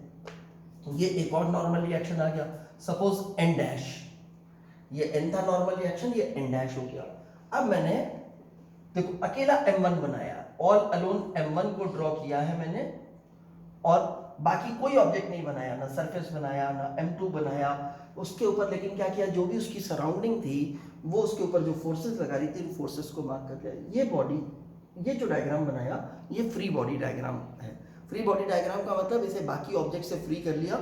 ये एक और नॉर्मल रिएक्शन आ गया, सपोज N डैश, ये N था नॉर्मल रिएक्शन, ये N डैश हो गया। अब मैंने देखो अकेला M1 बनाया, ऑल अलोन M1 को ड्रॉ किया है मैंने, और बाकी कोई ऑब्जेक्ट नहीं बनाया, ना सरफेस बनाया, ना M2 बनाया उसके ऊपर। लेकिन क्या किया, जो भी उसकी सराउंडिंग थी वो उसके ऊपर जो फोर्सेस लगा रही थी, फोर्सेस को मार्क कर दिया। ये बॉडी, ये जो डायग्राम बनाया, ये फ्री बॉडी डायग्राम है। फ्री बॉडी डायग्राम का मतलब इसे बाकी ऑब्जेक्ट से फ्री कर लिया,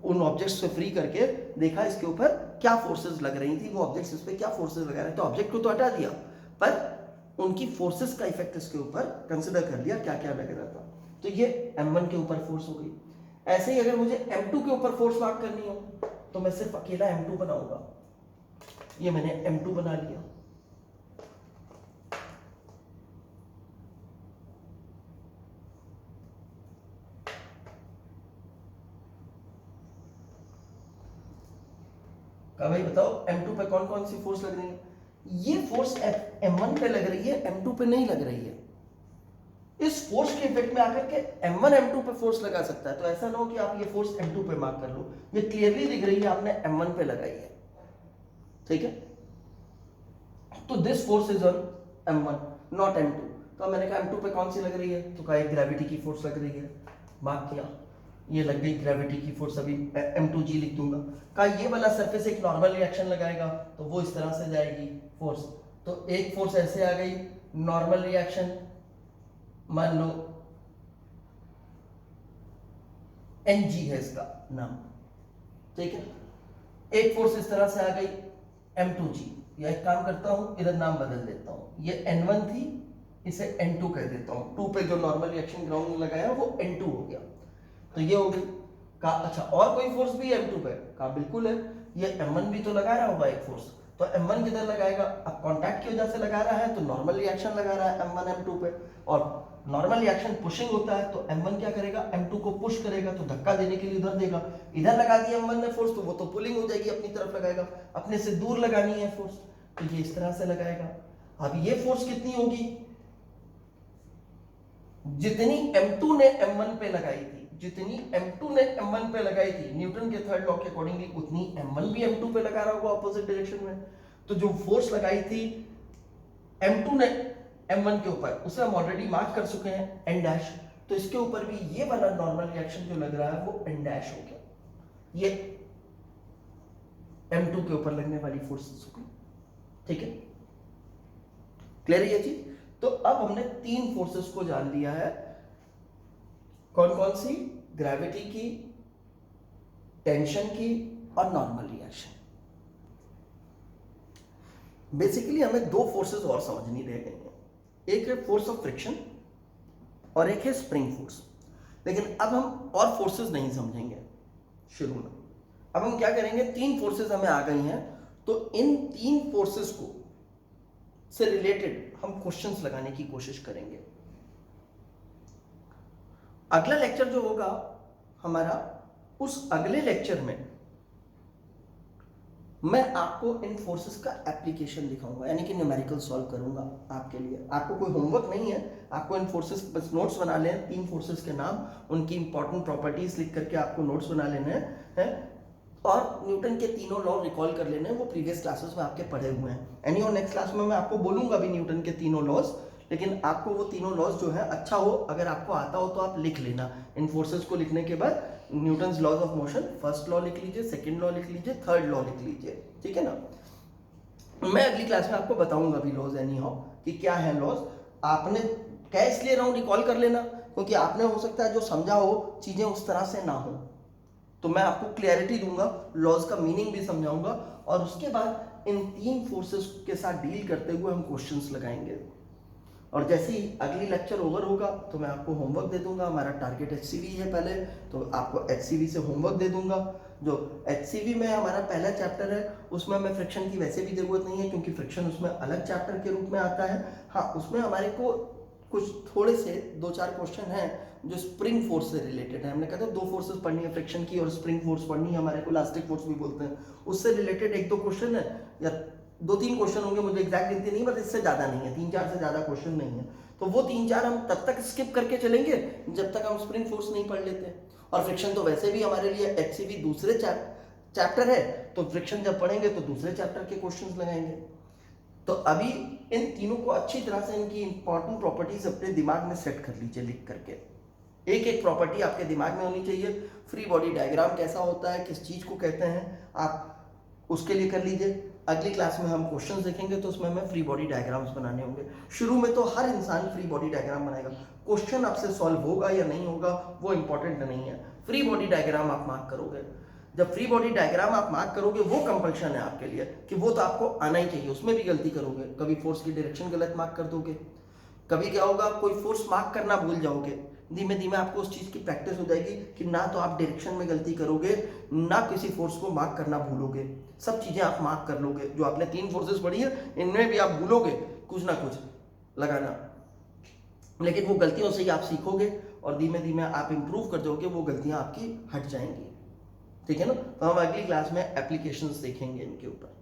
उन ऑब्जेक्ट्स से फ्री करके देखा इसके ऊपर क्या फोर्सेस लग रही थी, वो ऑब्जेक्ट्स इस पे क्या फोर्सेस लगा रहे थे। तो ऑब्जेक्ट को तो हटा दिया, पर उनकी फोर्सेस का इफेक्ट इसके ऊपर कंसिडर कर लिया, क्या क्या लग रहा था। तो ये M1 के ऊपर फोर्स हो गई। ऐसे ही अगर मुझे M2 के ऊपर फोर्स मार्क करनी हो तो मैं सिर्फ अकेला M2 बनाऊंगा। ये मैंने M2 बना लिया। भाई बताओ M2 पे कौन कौन सी फोर्स लग रही है? ये फोर्स M1 पे लग रही है, M2 पे नहीं लग रही है। इस फोर्स के इफेक्ट में आकर के M1 M2 पे फोर्स लगा सकता है। तो ऐसा ना हो कि आप ये फोर्स M2 पे मार्क कर लो, ये क्लियरली दिख रही है आपने M1 पे लगाई है, ठीक है। तो this force is on M1 not M2। तो मैंने कहा M2 पे कौन सी लग रही है? तो कहा एक ग्रेविटी की फोर्स लग रही है, मार्क किया, ये लग गई ग्रेविटी की फोर्स। अभी M2G लिख दूंगा। कहा ये वाला सरफेस एक नॉर्मल रिएक्शन लगाएगा तो वो इस तरह से जाएगी फोर्स। तो एक फोर्स ऐसे आ गई नॉर्मल रिएक्शन, मान लो NG है इसका नाम, ठीक है। एक फोर्स इस तरह से आ गई M2G, या एक काम करता हूं इधर नाम बदल देता हूं, ये N1 थी, इसे N2 कह देता हूं। 2 पे जो नॉर्मल रिएक्शन ग्राउंड लगाया वो N2 हो गया। तो ये हो गई। कहा अच्छा और कोई फोर्स भी है M2 पे? कहा बिल्कुल है, ये M1 भी तो लगा रहा होगा एक फोर्स। तो M1 किधर लगाएगा? अब कांटेक्ट की वजह से लगा रहा है तो नॉर्मल रिएक्शन लगा रहा है M1 M2 पे, और नॉर्मल रिएक्शन पुशिंग होता है। तो M1 क्या करेगा? M2 को पुश करेगा, तो धक्का देने के लिए उधर देगा। इधर लगा दिया M1 ने फोर्स तो वो तो पुलिंग हो जाएगी, अपनी तरफ लगाएगा। अपने से दूर लगानी है फोर्स तो ये इस तरह से लगाएगा। अब ये फोर्स कितनी होगी? जितनी M2 ने M1 पे लगाई थी, जितनी M2 ने M1 पे लगाई थी न्यूटन के थर्ड लॉ के अकॉर्डिंगली, उतनी M1 भी M2 पे लगा रहा होगा ऑपोजिट डायरेक्शन में। तो जो फोर्स लगाई थी M2 ने M1 के ऊपर, उसे हम ऑलरेडी मार्क कर चुके हैं N डैश। तो इसके ऊपर भी ये वाला नॉर्मल रिएक्शन जो लग रहा है वो N डैश हो गया। ये M2 के ऊपर लगने वाली फोर्स, ठीक है। क्लियर है ये चीज? तो अब हमने 3 फोर्सेस को जान लिया है। कौन कौन सी? ग्रेविटी की, टेंशन की और नॉर्मल रिएक्शन। बेसिकली हमें 2 फोर्सेस और समझनी रह गई हैं, एक है फोर्स ऑफ फ्रिक्शन और एक है स्प्रिंग फोर्स। लेकिन अब हम और फोर्सेस नहीं समझेंगे शुरू में। अब हम क्या करेंगे, 3 फोर्सेस हमें आ गई हैं, तो इन 3 फोर्सेस को से रिलेटेड हम क्वेश्चंस लगाने की कोशिश करेंगे। अगला लेक्चर जो होगा हमारा, उस अगले लेक्चर में मैं आपको इन फोर्सेस का एप्लीकेशन दिखाऊंगा, यानी कि न्यूमेरिकल सॉल्व करूंगा आपके लिए। आपको कोई होमवर्क नहीं है, आपको इन फोर्सेस बस नोट्स बना लें, 3 फोर्सेस के नाम, उनकी इंपॉर्टेंट प्रॉपर्टीज लिख करके आपको नोट्स बना लेने हैं, और न्यूटन के तीनों लॉ रिकॉल कर लेने हैं, वो प्रीवियस क्लासेस में आपके पढ़े हुए हैं। एनी और नेक्स्ट क्लास में मैं आपको बोलूंगा भी न्यूटन के तीनों लॉज, लेकिन आपको वो तीनों लॉज जो है अच्छा हो, अगर आपको आता हो तो आप लिख लेना। इन फोर्सेस को लिखने के बाद Newton's laws of motion, first law लिख लीजिए, सेकंड लॉ लिख लीजिए, थर्ड लॉ लिख लीजिए, ठीक है ना। मैं अगली क्लास में आपको बताऊंगा भी लॉज एनी हाउ कि क्या है लॉज। आपने क्या इसलिए रहा हूं, रिकॉल कर लेना, क्योंकि आपने हो सकता है जो समझा हो चीजें उस तरह से ना हो, तो मैं आपको क्लैरिटी दूंगा, लॉज का मीनिंग भी समझाऊंगा, और उसके बाद इन 3 फोर्सेस के साथ डील करते हुए हम क्वेश्चंस लगाएंगे। और जैसे ही अगली लेक्चर ओवर होगा तो मैं आपको होमवर्क दे दूंगा। हमारा टारगेट HCV है पहले, तो आपको HCV से होमवर्क दे दूंगा। जो HCV में हमारा पहला चैप्टर है उसमें हमें फ्रिक्शन की वैसे भी ज़रूरत नहीं है, क्योंकि फ्रिक्शन उसमें अलग चैप्टर के रूप में आता है। हाँ, उसमें हमारे को कुछ थोड़े से 2-4 क्वेश्चन हैं जो स्प्रिंग फोर्स से रिलेटेड है। हमने कहा था 2 फोर्सेस पढ़नी है, फ्रिक्शन की और स्प्रिंग फोर्स पढ़नी है, हमारे को इलास्टिक फोर्स भी बोलते हैं। उससे रिलेटेड 1-2 क्वेश्चन है, या 2-3 क्वेश्चन होंगे, मुझे एग्जैक्ट गिनती नहीं, बट इससे ज़्यादा नहीं है, 3-4 से ज़्यादा क्वेश्चन नहीं है। तो वो 3-4 हम तब तक स्किप करके चलेंगे जब तक हम स्प्रिंग फोर्स नहीं पढ़ लेते। और फ्रिक्शन तो वैसे भी हमारे लिए HCV दूसरे चैप्टर है, तो फ्रिक्शन जब पढ़ेंगे तो दूसरे चैप्टर के क्वेश्चंस लगाएंगे। तो अभी इन तीनों को अच्छी तरह से इनकी इंपॉर्टेंट प्रॉपर्टीज अपने दिमाग में सेट कर लीजिए लिख करके। एक एक प्रॉपर्टी आपके दिमाग में होनी चाहिए। फ्री बॉडी डायग्राम कैसा होता है, किस चीज को कहते हैं, आप उसके लिए कर लीजिए। अगली क्लास में हम क्वेश्चंस देखेंगे तो उसमें हमें फ्री बॉडी डायग्राम्स बनाने होंगे। शुरू में तो हर इंसान फ्री बॉडी डायग्राम बनाएगा, क्वेश्चन आपसे सॉल्व होगा या नहीं होगा वो इंपॉर्टेंट नहीं है, फ्री बॉडी डायग्राम आप मार्क करोगे। जब फ्री बॉडी डायग्राम आप मार्क करोगे वो कंपल्शन है आपके लिए कि वो तो आपको आना ही चाहिए। उसमें भी गलती करोगे, कभी फोर्स की डायरेक्शन गलत मार्क कर दोगे, कभी क्या होगा कोई फोर्स मार्क करना भूल जाओगे। धीमे धीमे आपको उस चीज की प्रैक्टिस हो जाएगी कि ना तो आप डायरेक्शन में गलती करोगे, ना किसी फोर्स को मार्क करना भूलोगे, सब चीजें आप मार्क कर लोगे। जो आपने 3 फोर्सेस पढ़ी है इनमें भी आप भूलोगे कुछ ना कुछ लगाना, लेकिन वो गलतियों से ही आप सीखोगे और धीमे धीमे आप इंप्रूव कर जाओगे, वो गलतियां आपकी हट जाएंगी। ठीक है ना। तो हम अगली क्लास में एप्लीकेशंस देखेंगे इनके ऊपर।